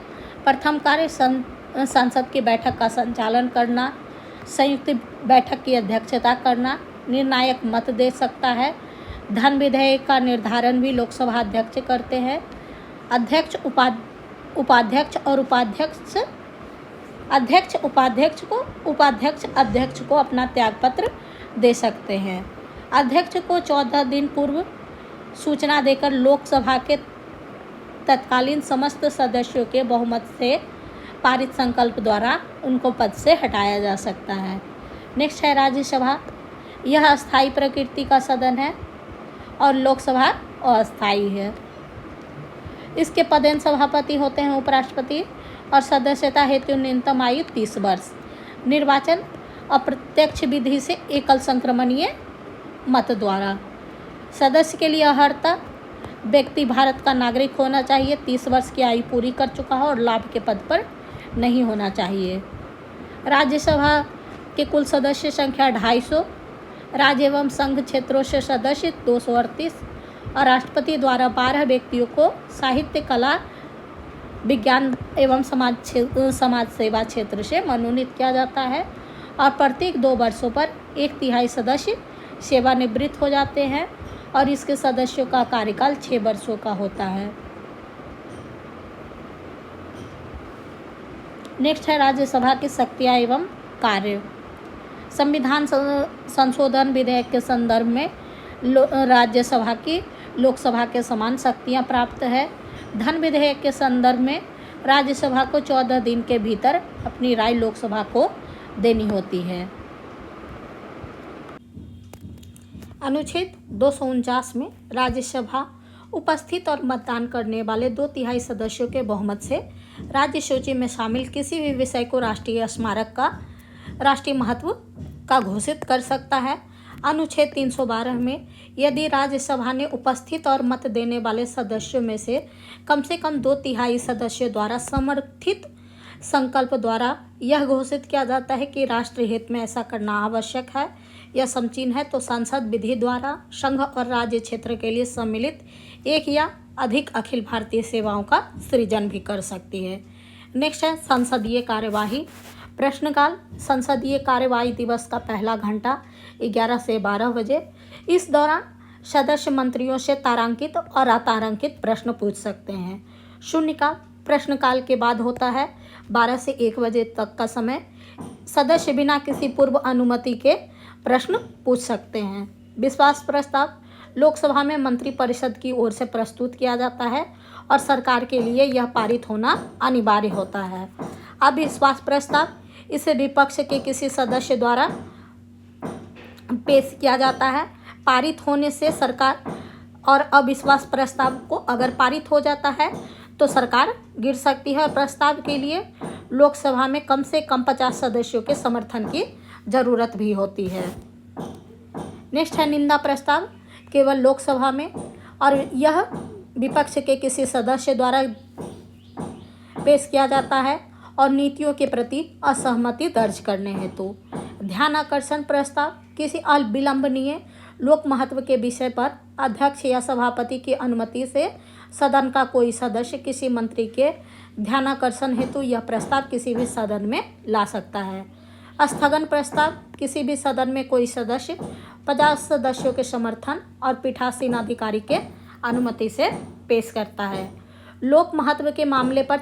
प्रथम कार्य संसद की बैठक का संचालन करना, संयुक्त बैठक की अध्यक्षता करना, निर्णायक मत दे सकता है। धन विधेयक का निर्धारण भी लोकसभा अध्यक्ष करते हैं। अध्यक्ष उपाध्यक्ष और उपाध्यक्ष अध्यक्ष को अपना त्यागपत्र दे सकते हैं। अध्यक्ष को 14 दिन पूर्व सूचना देकर लोकसभा के तत्कालीन समस्त सदस्यों के बहुमत से पारित संकल्प द्वारा उनको पद से हटाया जा सकता है। नेक्स्ट है राज्यसभा। यह अस्थायी प्रकृति का सदन है और लोकसभा अस्थायी है। इसके पदेन सभापति होते हैं उपराष्ट्रपति और सदस्यता हेतु न्यूनतम आयु 30 वर्ष। निर्वाचन अप्रत्यक्ष विधि से एकल संक्रमणीय मत द्वारा। सदस्य के लिए अर्हता व्यक्ति भारत का नागरिक होना चाहिए, 30 वर्ष की आयु पूरी कर चुका हो और लाभ के पद पर नहीं होना चाहिए। राज्यसभा के कुल सदस्य संख्या 250। राज्य एवं संघ क्षेत्रों से सदस्य 238 और राष्ट्रपति द्वारा 12 व्यक्तियों को साहित्य, कला, विज्ञान एवं समाज सेवा क्षेत्र से मनोनीत किया जाता है और प्रत्येक 2 वर्षों पर 1/3 सदस्य सेवानिवृत्त हो जाते हैं और इसके सदस्यों का कार्यकाल 6 वर्षों का होता है। नेक्स्ट है राज्यसभा की शक्तियाँ एवं कार्य। संविधान संशोधन विधेयक के संदर्भ में राज्यसभा की लोकसभा के समान शक्तियाँ प्राप्त है। धन विधेयक के संदर्भ में राज्यसभा को 14 दिन के भीतर अपनी राय लोकसभा को देनी होती है। अनुच्छेद 249 में राज्यसभा उपस्थित और मतदान करने वाले 2/3 सदस्यों के बहुमत से राज्य सूची में शामिल किसी भी विषय को राष्ट्रीय स्मारक का राष्ट्रीय महत्व का घोषित कर सकता है। अनुच्छेद 312 में यदि राज्यसभा ने उपस्थित और मत देने वाले सदस्यों में से कम 2/3 सदस्यों द्वारा समर्थित संकल्प द्वारा यह घोषित किया जाता है कि राष्ट्रीय हित में ऐसा करना आवश्यक है या समीचीन है, तो संसद विधि द्वारा संघ और राज्य क्षेत्र के लिए सम्मिलित एक या अधिक अखिल भारतीय सेवाओं का सृजन भी कर सकती है। नेक्स्ट है संसदीय कार्यवाही। प्रश्नकाल। संसदीय कार्यवाही दिवस का पहला घंटा 11 से 12 बजे। इस दौरान सदस्य मंत्रियों से तारांकित और अतारांकित प्रश्न पूछ सकते हैं। शून्यकाल प्रश्नकाल के बाद होता है। 12 से 1 बजे तक का समय सदस्य बिना किसी पूर्व अनुमति के प्रश्न पूछ सकते हैं। विश्वास प्रस्ताव लोकसभा में मंत्रिपरिषद की ओर से प्रस्तुत किया जाता है और सरकार के लिए यह पारित होना अनिवार्य होता है। अविश्वास प्रस्ताव इसे विपक्ष के किसी सदस्य द्वारा पेश किया जाता है। पारित होने से सरकार और अविश्वास प्रस्ताव को अगर पारित हो जाता है तो सरकार गिर सकती है और प्रस्ताव के लिए लोकसभा में कम से कम 50 सदस्यों के समर्थन की जरूरत भी होती है। नेक्स्ट है निंदा प्रस्ताव। केवल लोकसभा में और यह विपक्ष के किसी सदस्य द्वारा पेश किया जाता है और नीतियों के प्रति असहमति दर्ज करने हेतु। ध्यान आकर्षण प्रस्ताव किसी अविलंबनीय लोक महत्व के विषय पर अध्यक्ष या सभापति की अनुमति से सदन का कोई सदस्य किसी मंत्री के ध्यानाकर्षण हेतु यह प्रस्ताव किसी भी सदन में ला सकता है। स्थगन प्रस्ताव किसी भी सदन में कोई सदस्य 50 सदस्यों के समर्थन और पीठासीन अधिकारी के अनुमति से पेश करता है। लोक महत्व के मामले पर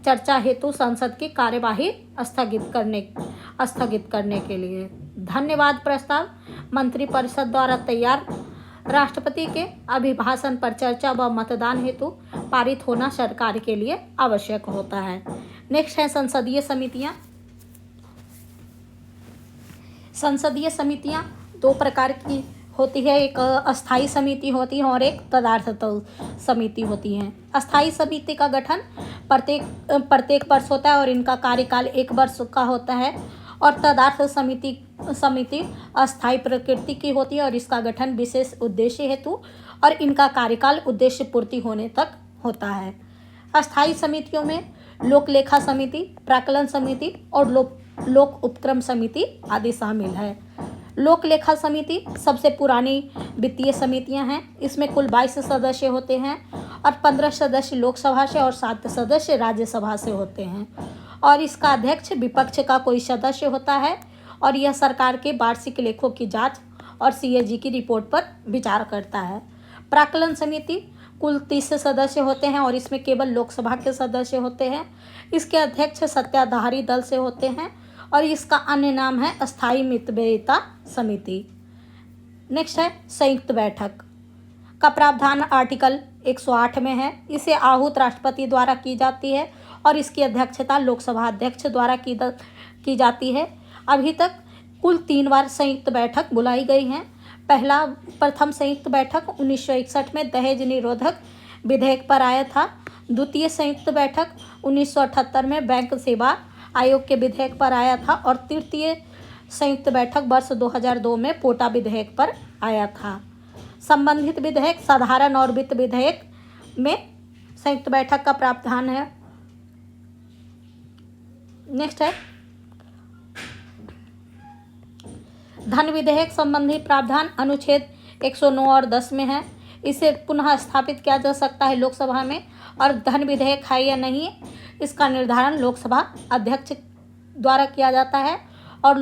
चर्चा हेतु संसद की कार्यवाही स्थगित करने के लिए। धन्यवाद प्रस्ताव मंत्रिपरिषद द्वारा तैयार राष्ट्रपति के अभिभाषण पर चर्चा व मतदान हेतु पारित होना सरकार के लिए आवश्यक होता है। नेक्स्ट है संसदीय समितियां। संसदीय समितियां दो प्रकार की होती है, एक अस्थाई समिति होती है और एक तदार्थ समिति होती है। अस्थाई समिति का गठन प्रत्येक वर्ष होता है और इनका कार्यकाल 1 वर्ष का होता है। और तदार्थ समिति अस्थाई प्रकृति की होती है और इसका गठन विशेष उद्देश्य हेतु और इनका कार्यकाल उद्देश्य पूर्ति होने तक होता है। अस्थाई समितियों में लोक लेखा समिति, प्राक्कलन समिति और लोक उपक्रम समिति आदि शामिल है। लोक लेखा समिति सबसे पुरानी वित्तीय समितियां हैं। इसमें कुल 22 सदस्य होते हैं और 15 सदस्य लोकसभा से और 7 सदस्य राज्यसभा से होते हैं। और इसका अध्यक्ष विपक्ष का कोई सदस्य होता है और यह सरकार के वार्षिक लेखों की जांच और सीएजी की रिपोर्ट पर विचार करता है। प्राक्कलन समिति कुल 30 सदस्य होते हैं और इसमें केवल लोकसभा के सदस्य होते हैं। इसके अध्यक्ष सत्ताधारी दल से होते हैं और इसका अन्य नाम है अस्थाई मितव्ययिता समिति। नेक्स्ट है संयुक्त बैठक का प्रावधान आर्टिकल 108 में है। इसे आहूत राष्ट्रपति द्वारा की जाती है और इसकी अध्यक्षता लोकसभा अध्यक्ष द्वारा की जाती है। अभी तक कुल 3 बार संयुक्त बैठक बुलाई गई हैं। प्रथम संयुक्त बैठक 1961 में दहेज निरोधक विधेयक पर आया था। द्वितीय संयुक्त बैठक 1978 में बैंक सेवा आयोग के विधेयक पर आया था और तृतीय संयुक्त बैठक वर्ष 2002 में पोटा विधेयक पर आया था। संबंधित विधेयक साधारण और वित्त विधेयक में संयुक्त बैठक का प्रावधान है। नेक्स्ट है धन विधेयक संबंधी प्रावधान अनुच्छेद 109 और 10 में है। इसे पुनः स्थापित किया जा सकता है लोकसभा में और धन विधेयक है या नहीं इसका निर्धारण लोकसभा अध्यक्ष द्वारा किया जाता है और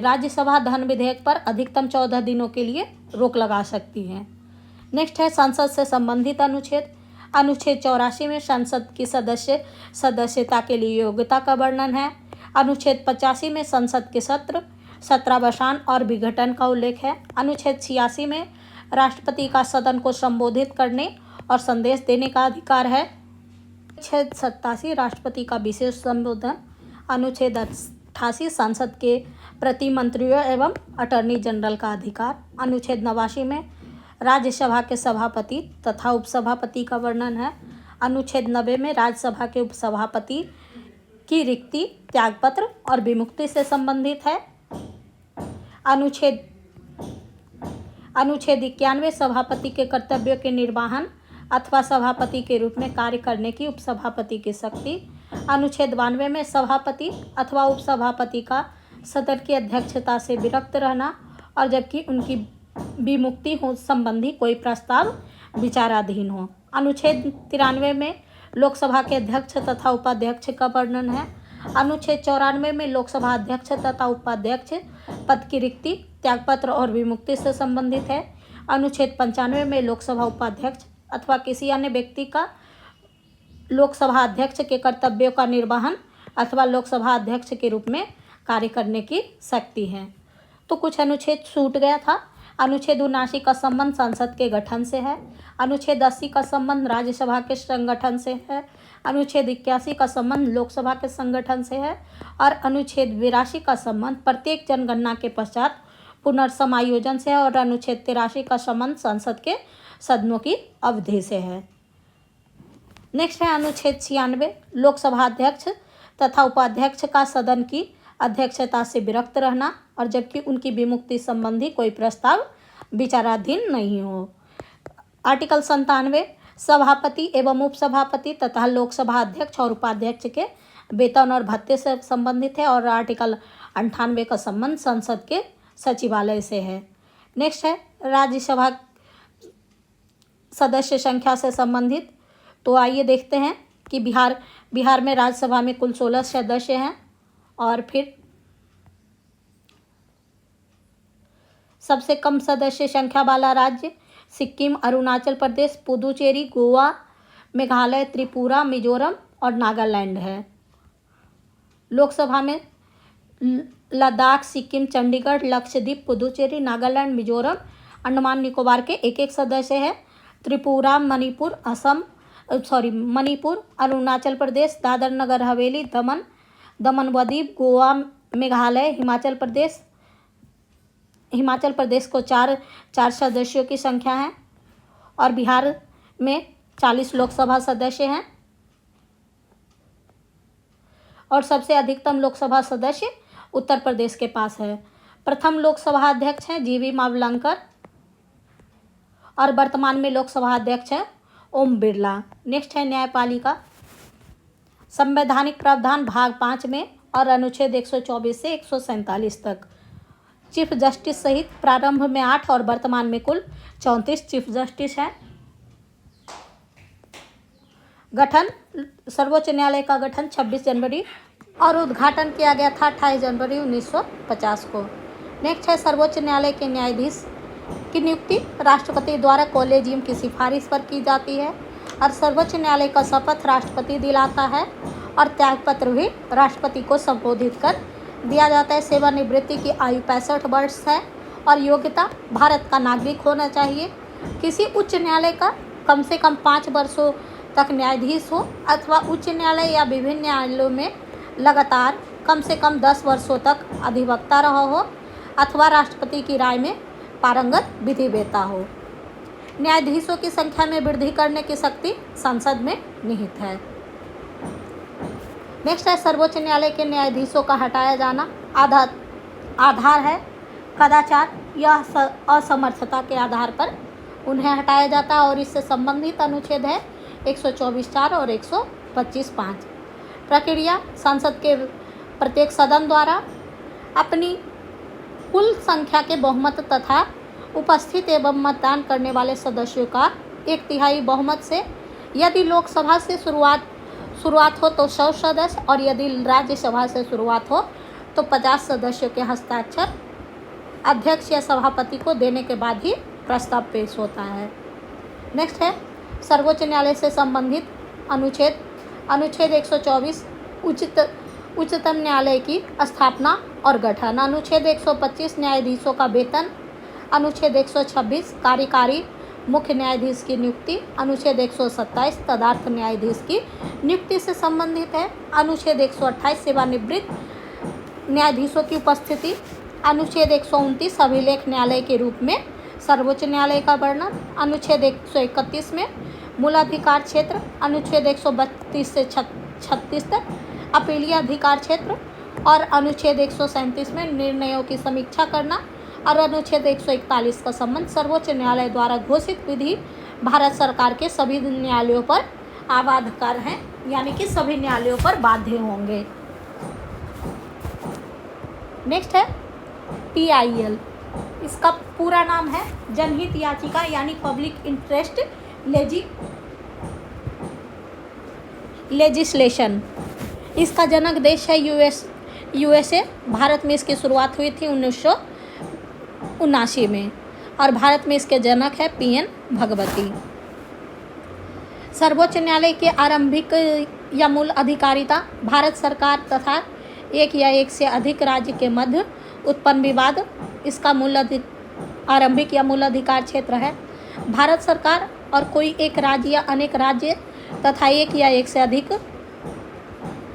राज्यसभा धन विधेयक पर अधिकतम 14 दिनों के लिए रोक लगा सकती है। नेक्स्ट है संसद से संबंधित अनुच्छेद 84 में संसद की सदस्यता के लिए योग्यता का वर्णन है। अनुच्छेद 85 में संसद के सत्र, सत्रावसान और विघटन का उल्लेख है। अनुच्छेद 86 में राष्ट्रपति का सदन को संबोधित करने और संदेश देने का अधिकार है। अनुच्छेद 87 राष्ट्रपति का विशेष संबोधन। अनुच्छेद 88 संसद के प्रति मंत्रियों एवं अटॉर्नी जनरल का अधिकार। अनुच्छेद 89 में राज्यसभा के सभापति तथा उपसभापति का वर्णन है। अनुच्छेद 90 में राज्यसभा के उपसभापति की रिक्ति, त्यागपत्र और विमुक्ति से संबंधित है। अनुच्छेद 91 सभापति के कर्तव्यों के निर्वहन अथवा सभापति के रूप में कार्य करने की उपसभापति की शक्ति। अनुच्छेद 92 में सभापति अथवा उपसभापति का सदन की अध्यक्षता से विरक्त रहना और जबकि उनकी विमुक्ति हो संबंधी कोई प्रस्ताव विचाराधीन हो। अनुच्छेद 93 में लोकसभा के अध्यक्ष तथा उपाध्यक्ष का वर्णन है। अनुच्छेद 94 में लोकसभा अध्यक्ष तथा उपाध्यक्ष पद की रिक्ति, त्यागपत्र और विमुक्ति से संबंधित है। अनुच्छेद 95 में लोकसभा उपाध्यक्ष अथवा किसी अन्य व्यक्ति का लोकसभा अध्यक्ष के कर्तव्यों का निर्वहन अथवा लोकसभा अध्यक्ष के रूप में कार्य करने की शक्ति है। तो कुछ अनुच्छेद छूट गया था। अनुच्छेद 79 का संबंध संसद के गठन से है। अनुच्छेद 80 का संबंध राज्यसभा के संगठन से है। अनुच्छेद 81 का संबंध लोकसभा के संगठन से है और अनुच्छेद 82 का संबंध प्रत्येक जनगणना के पश्चात पुनर्समायोजन से है और अनुच्छेद 83 का संबंध संसद के सदनों की अवधि से है। नेक्स्ट है अनुच्छेद 96 लोकसभा अध्यक्ष तथा उपाध्यक्ष का सदन की अध्यक्षता से विरक्त रहना और जबकि उनकी विमुक्ति संबंधी कोई प्रस्ताव विचाराधीन नहीं हो। आर्टिकल 97 सभापति एवं उपसभापति तथा लोकसभा अध्यक्ष और उपाध्यक्ष के वेतन और भत्ते से संबंधित है और आर्टिकल 98 का संबंध संसद के सचिवालय से है। नेक्स्ट है राज्यसभा सदस्य संख्या से संबंधित। तो आइए देखते हैं कि बिहार में राज्यसभा में कुल 16 सदस्य हैं और फिर सबसे कम सदस्य संख्या वाला राज्य सिक्किम, अरुणाचल प्रदेश, पुदुचेरी, गोवा, मेघालय, त्रिपुरा, मिजोरम और नागालैंड है। लोकसभा में लद्दाख, सिक्किम, चंडीगढ़, लक्षद्वीप, पुदुचेरी, नागालैंड, मिजोरम अंडमान निकोबार के एक एक सदस्य है। त्रिपुरा, मणिपुर, मणिपुर, अरुणाचल प्रदेश, दादर नगर हवेली, दमन व दीव, गोवा, मेघालय, हिमाचल प्रदेश को चार सदस्यों की संख्या है और बिहार में 40 लोकसभा सदस्य हैं और सबसे अधिकतम लोकसभा सदस्य उत्तर प्रदेश के पास है। प्रथम लोकसभा अध्यक्ष हैं जीवी मावलंकर और वर्तमान में लोकसभा अध्यक्ष है ओम बिरला। नेक्स्ट है न्यायपालिका। संवैधानिक प्रावधान भाग 5 में और अनुच्छेद 124 से 147 तक चीफ जस्टिस सहित प्रारंभ में 8 और वर्तमान में कुल 34 चीफ जस्टिस हैं। गठन, सर्वोच्च न्यायालय का गठन 26 जनवरी और उद्घाटन किया गया था 28 जनवरी 1950 को। नेक्स्ट है सर्वोच्च न्यायालय के न्यायाधीश की नियुक्ति राष्ट्रपति द्वारा कॉलेजियम की सिफारिश पर की जाती है और सर्वोच्च न्यायालय का शपथ राष्ट्रपति दिलाता है और त्यागपत्र भी राष्ट्रपति को संबोधित कर दिया जाता है। सेवानिवृत्ति की आयु 65 वर्ष है और योग्यता भारत का नागरिक होना चाहिए। किसी उच्च न्यायालय का कम से कम 5 वर्षों तक न्यायाधीश हो अथवा उच्च न्यायालय या विभिन्न न्यायालयों में लगातार कम से कम 10 वर्षों तक अधिवक्ता रहा हो अथवा राष्ट्रपति की राय में पारंगत विधिवेत्ता हो। न्यायाधीशों की संख्या में वृद्धि करने की शक्ति संसद में निहित है। नेक्स्ट है सर्वोच्च न्यायालय के न्यायाधीशों का हटाया जाना। आधार है कदाचार या असमर्थता के आधार पर उन्हें हटाया जाता है और इससे संबंधित अनुच्छेद है 124(4) और 125(5). प्रक्रिया, संसद के प्रत्येक सदन द्वारा अपनी कुल संख्या के बहुमत तथा उपस्थित एवं मतदान करने वाले सदस्यों का 1/3 बहुमत से, यदि लोकसभा से शुरुआत हो तो 100 सदस्य और यदि राज्यसभा से शुरुआत हो तो 50 सदस्यों के हस्ताक्षर अध्यक्ष या सभापति को देने के बाद ही प्रस्ताव पेश होता है। नेक्स्ट है सर्वोच्च न्यायालय से संबंधित अनुच्छेद 124 उच्चतम न्यायालय की स्थापना और गठन। अनुच्छेद 125 न्यायाधीशों का वेतन। अनुच्छेद 126 कार्यकारी मुख्य न्यायाधीश की नियुक्ति। अनुच्छेद 127 तदर्थ न्यायाधीश की नियुक्ति से संबंधित है। अनुच्छेद 128 सेवानिवृत्त न्यायाधीशों की उपस्थिति। अनुच्छेद 129 अभिलेख न्यायालय के रूप में सर्वोच्च न्यायालय का वर्णन। अनुच्छेद 131 में मूलाधिकार क्षेत्र। अनुच्छेद 132 से 36 तक अपीलीय अधिकार क्षेत्र और अनुच्छेद 137 में निर्णयों की समीक्षा करना और अनुच्छेद 141 का संबंध सर्वोच्च न्यायालय द्वारा घोषित विधि भारत सरकार के सभी न्यायालयों पर आवाधकार हैं, यानी कि सभी न्यायालयों पर बाध्य होंगे। नेक्स्ट है PIL। इसका पूरा नाम है जनहित याचिका यानी पब्लिक इंटरेस्ट लेजिस्लेशन। इसका जनक देश है USA। भारत में इसकी शुरुआत हुई थी 1979 में और भारत में इसके जनक है PN भगवती। सर्वोच्च न्यायालय के आरंभिक या मूल अधिकारिता भारत सरकार तथा एक या एक से अधिक राज्य के मध्य उत्पन्न विवाद इसका आरंभिक या मूल अधिकार क्षेत्र है। भारत सरकार और कोई एक राज्य या अनेक राज्य तथा एक या एक से अधिक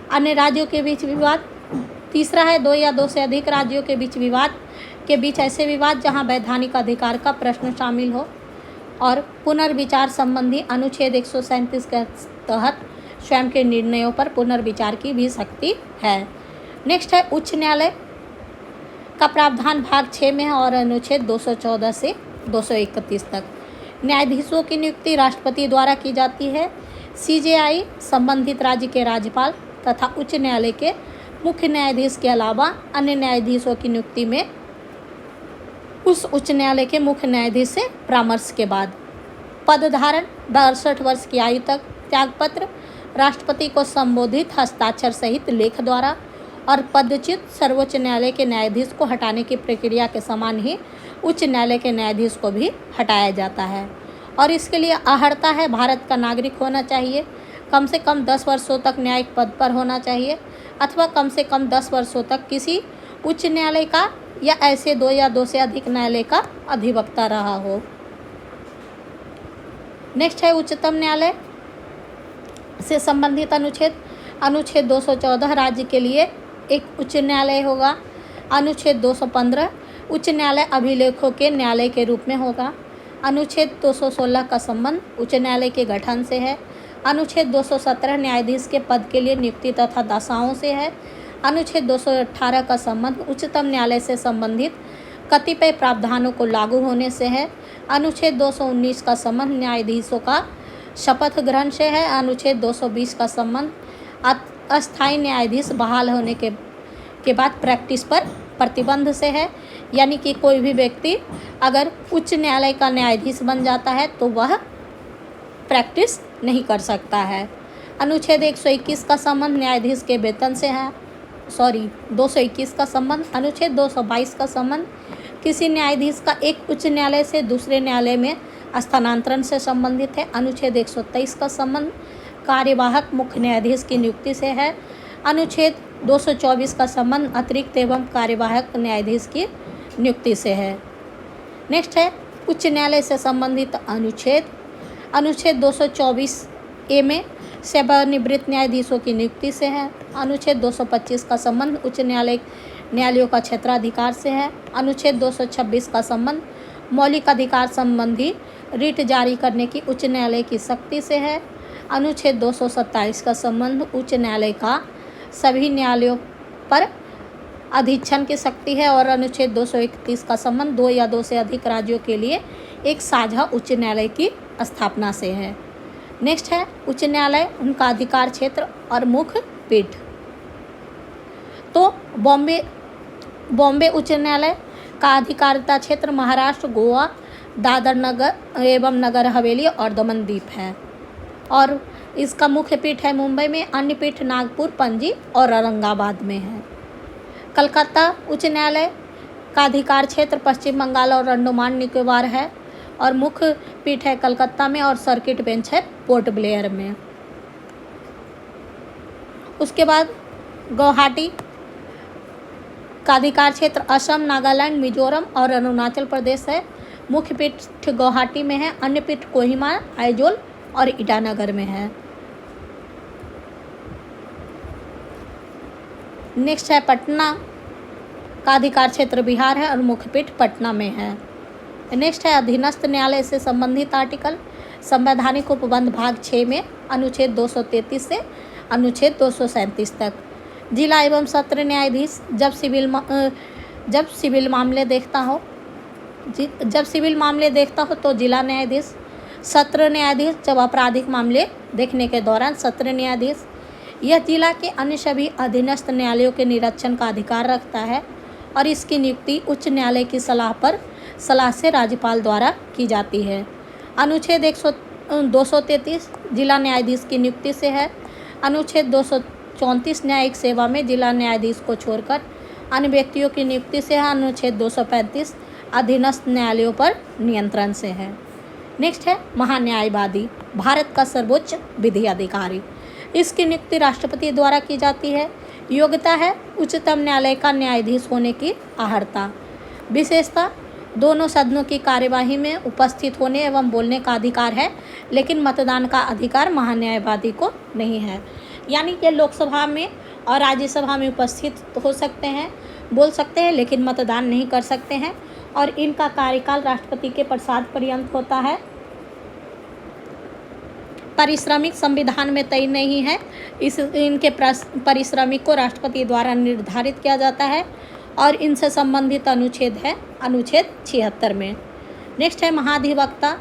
अन्य राज्यों के बीच विवाद। तीसरा है 2 या 2 से अधिक राज्यों के बीच ऐसे विवाद जहां वैधानिक अधिकार का प्रश्न शामिल हो और पुनर्विचार संबंधी अनुच्छेद 137 के तहत स्वयं के निर्णयों पर पुनर्विचार की भी शक्ति है। नेक्स्ट है उच्च न्यायालय का प्रावधान भाग 6 में है और अनुच्छेद 214 से 231 तक। न्यायाधीशों की नियुक्ति राष्ट्रपति द्वारा की जाती है। CJI संबंधित राज्य के राज्यपाल तथा उच्च न्यायालय के मुख्य न्यायाधीश के अलावा अन्य न्यायाधीशों की नियुक्ति में उस उच्च न्यायालय के मुख्य न्यायाधीश से परामर्श के बाद। पद धारण 62 वर्ष की आयु तक। त्यागपत्र राष्ट्रपति को संबोधित हस्ताक्षर सहित लेख द्वारा और पदच्युत सर्वोच्च न्यायालय के न्यायाधीश को हटाने की प्रक्रिया के समान ही उच्च न्यायालय के न्यायाधीश को भी हटाया जाता है और इसके लिए अर्हता है भारत का नागरिक होना चाहिए, कम से कम 10 वर्षों तक न्यायिक पद पर होना चाहिए अथवा कम से कम 10 वर्षों तक किसी उच्च न्यायालय का या ऐसे दो या दो से अधिक न्यायालय का अधिवक्ता रहा हो। नेक्स्ट है उच्चतम न्यायालय से संबंधित अनुच्छेद। अनुच्छेद 214 राज्य के लिए एक उच्च न्यायालय होगा। अनुच्छेद 215 उच्च न्यायालय अभिलेखों के न्यायालय के रूप में होगा। अनुच्छेद 216 का संबंध उच्च न्यायालय के गठन से है। अनुच्छेद 217 न्यायाधीश के पद के लिए नियुक्ति तथा दशाओं से है। अनुच्छेद 218 का संबंध उच्चतम न्यायालय से संबंधित कतिपय प्रावधानों को लागू होने से है। अनुच्छेद 219 का संबंध न्यायाधीशों का शपथ ग्रहण से है। अनुच्छेद 220 का संबंध अस्थायी न्यायाधीश बहाल होने के बाद प्रैक्टिस पर प्रतिबंध से है, यानी कि कोई भी व्यक्ति अगर उच्च न्यायालय का न्यायाधीश बन जाता है तो वह प्रैक्टिस नहीं कर सकता है। अनुच्छेद 121 का संबंध न्यायाधीश के वेतन से है। 221 का संबंध। अनुच्छेद 222 का संबंध किसी न्यायाधीश का एक उच्च न्यायालय से दूसरे न्यायालय में स्थानांतरण से संबंधित है। अनुच्छेद 123 का संबंध कार्यवाहक मुख्य न्यायाधीश की नियुक्ति से है। अनुच्छेद 224 का संबंध अतिरिक्त एवं कार्यवाहक न्यायाधीश की नियुक्ति से है। नेक्स्ट है उच्च न्यायालय से संबंधित अनुच्छेद। अनुच्छेद 224A में सेवानिवृत्त न्यायाधीशों की नियुक्ति से है। अनुच्छेद 225 का संबंध उच्च न्यायालयों का क्षेत्राधिकार से है। अनुच्छेद 226 का संबंध मौलिक अधिकार संबंधी रिट जारी करने की उच्च न्यायालय की शक्ति से है। अनुच्छेद 227 का संबंध उच्च न्यायालय का सभी न्यायालयों पर अधीक्षण की शक्ति है। और अनुच्छेद 231 का संबंध दो या दो से अधिक राज्यों के लिए एक साझा उच्च न्यायालय की स्थापना से है। नेक्स्ट है उच्च न्यायालय, उनका अधिकार क्षेत्र और मुख्य पीठ। तो बॉम्बे उच्च न्यायालय का अधिकारिता क्षेत्र महाराष्ट्र, गोवा, दादर नगर एवं नगर हवेली और दमन द्वीप है। और इसका मुख्य पीठ है मुंबई में। अन्य पीठ नागपुर, पणजी और औरंगाबाद में है। कलकत्ता उच्च न्यायालय का अधिकार क्षेत्र पश्चिम बंगाल और अंडमान निकोबार है और मुख्य पीठ है कलकत्ता में और सर्किट बेंच है पोर्ट ब्लेयर में। उसके बाद गुवाहाटी का अधिकार क्षेत्र असम, नागालैंड, मिजोरम और अरुणाचल प्रदेश है। मुख्य पीठ गुवाहाटी में है। अन्य पीठ कोहिमा, आइजोल और ईटानगर में है। नेक्स्ट है पटना का अधिकार क्षेत्र बिहार है और मुख्य पीठ पटना में है। नेक्स्ट है अधीनस्थ न्यायालय से संबंधित आर्टिकल। संवैधानिक उपबंध भाग 6 में अनुच्छेद 233 से अनुच्छेद 237 तक जिला एवं सत्र न्यायाधीश जब सिविल मामले देखता हो तो जिला न्यायाधीश, सत्र न्यायाधीश जब आपराधिक मामले देखने के दौरान सत्र न्यायाधीश। यह जिला के अन्य सभी अधीनस्थ न्यायालयों के निरीक्षण का अधिकार रखता है और इसकी नियुक्ति उच्च न्यायालय की सलाह से राज्यपाल द्वारा की जाती है। अनुच्छेद 233 जिला न्यायाधीश की नियुक्ति से है। अनुच्छेद 234 न्यायिक सेवा में जिला न्यायाधीश को छोड़कर अन्य व्यक्तियों की नियुक्ति से है। अनुच्छेद 235 अधीनस्थ न्यायालयों पर नियंत्रण से है। नेक्स्ट है महान्यायवादी, भारत का सर्वोच्च विधि अधिकारी। इसकी नियुक्ति राष्ट्रपति द्वारा की जाती है। योग्यता है उच्चतम न्यायालय का न्यायाधीश होने की अर्हता। विशेषता दोनों सदनों की कार्यवाही में उपस्थित होने एवं बोलने का अधिकार है, लेकिन मतदान का अधिकार महान्यायवादी को नहीं है। यानी कि लोकसभा में और राज्यसभा में उपस्थित हो सकते हैं, बोल सकते हैं, लेकिन मतदान नहीं कर सकते हैं। और इनका कार्यकाल राष्ट्रपति के प्रसाद पर्यंत होता है। पारिश्रमिक संविधान में तय नहीं है। इनके पारिश्रमिक को राष्ट्रपति द्वारा निर्धारित किया जाता है और इनसे संबंधित अनुच्छेद है अनुच्छेद 76 में। नेक्स्ट है महाधिवक्ता।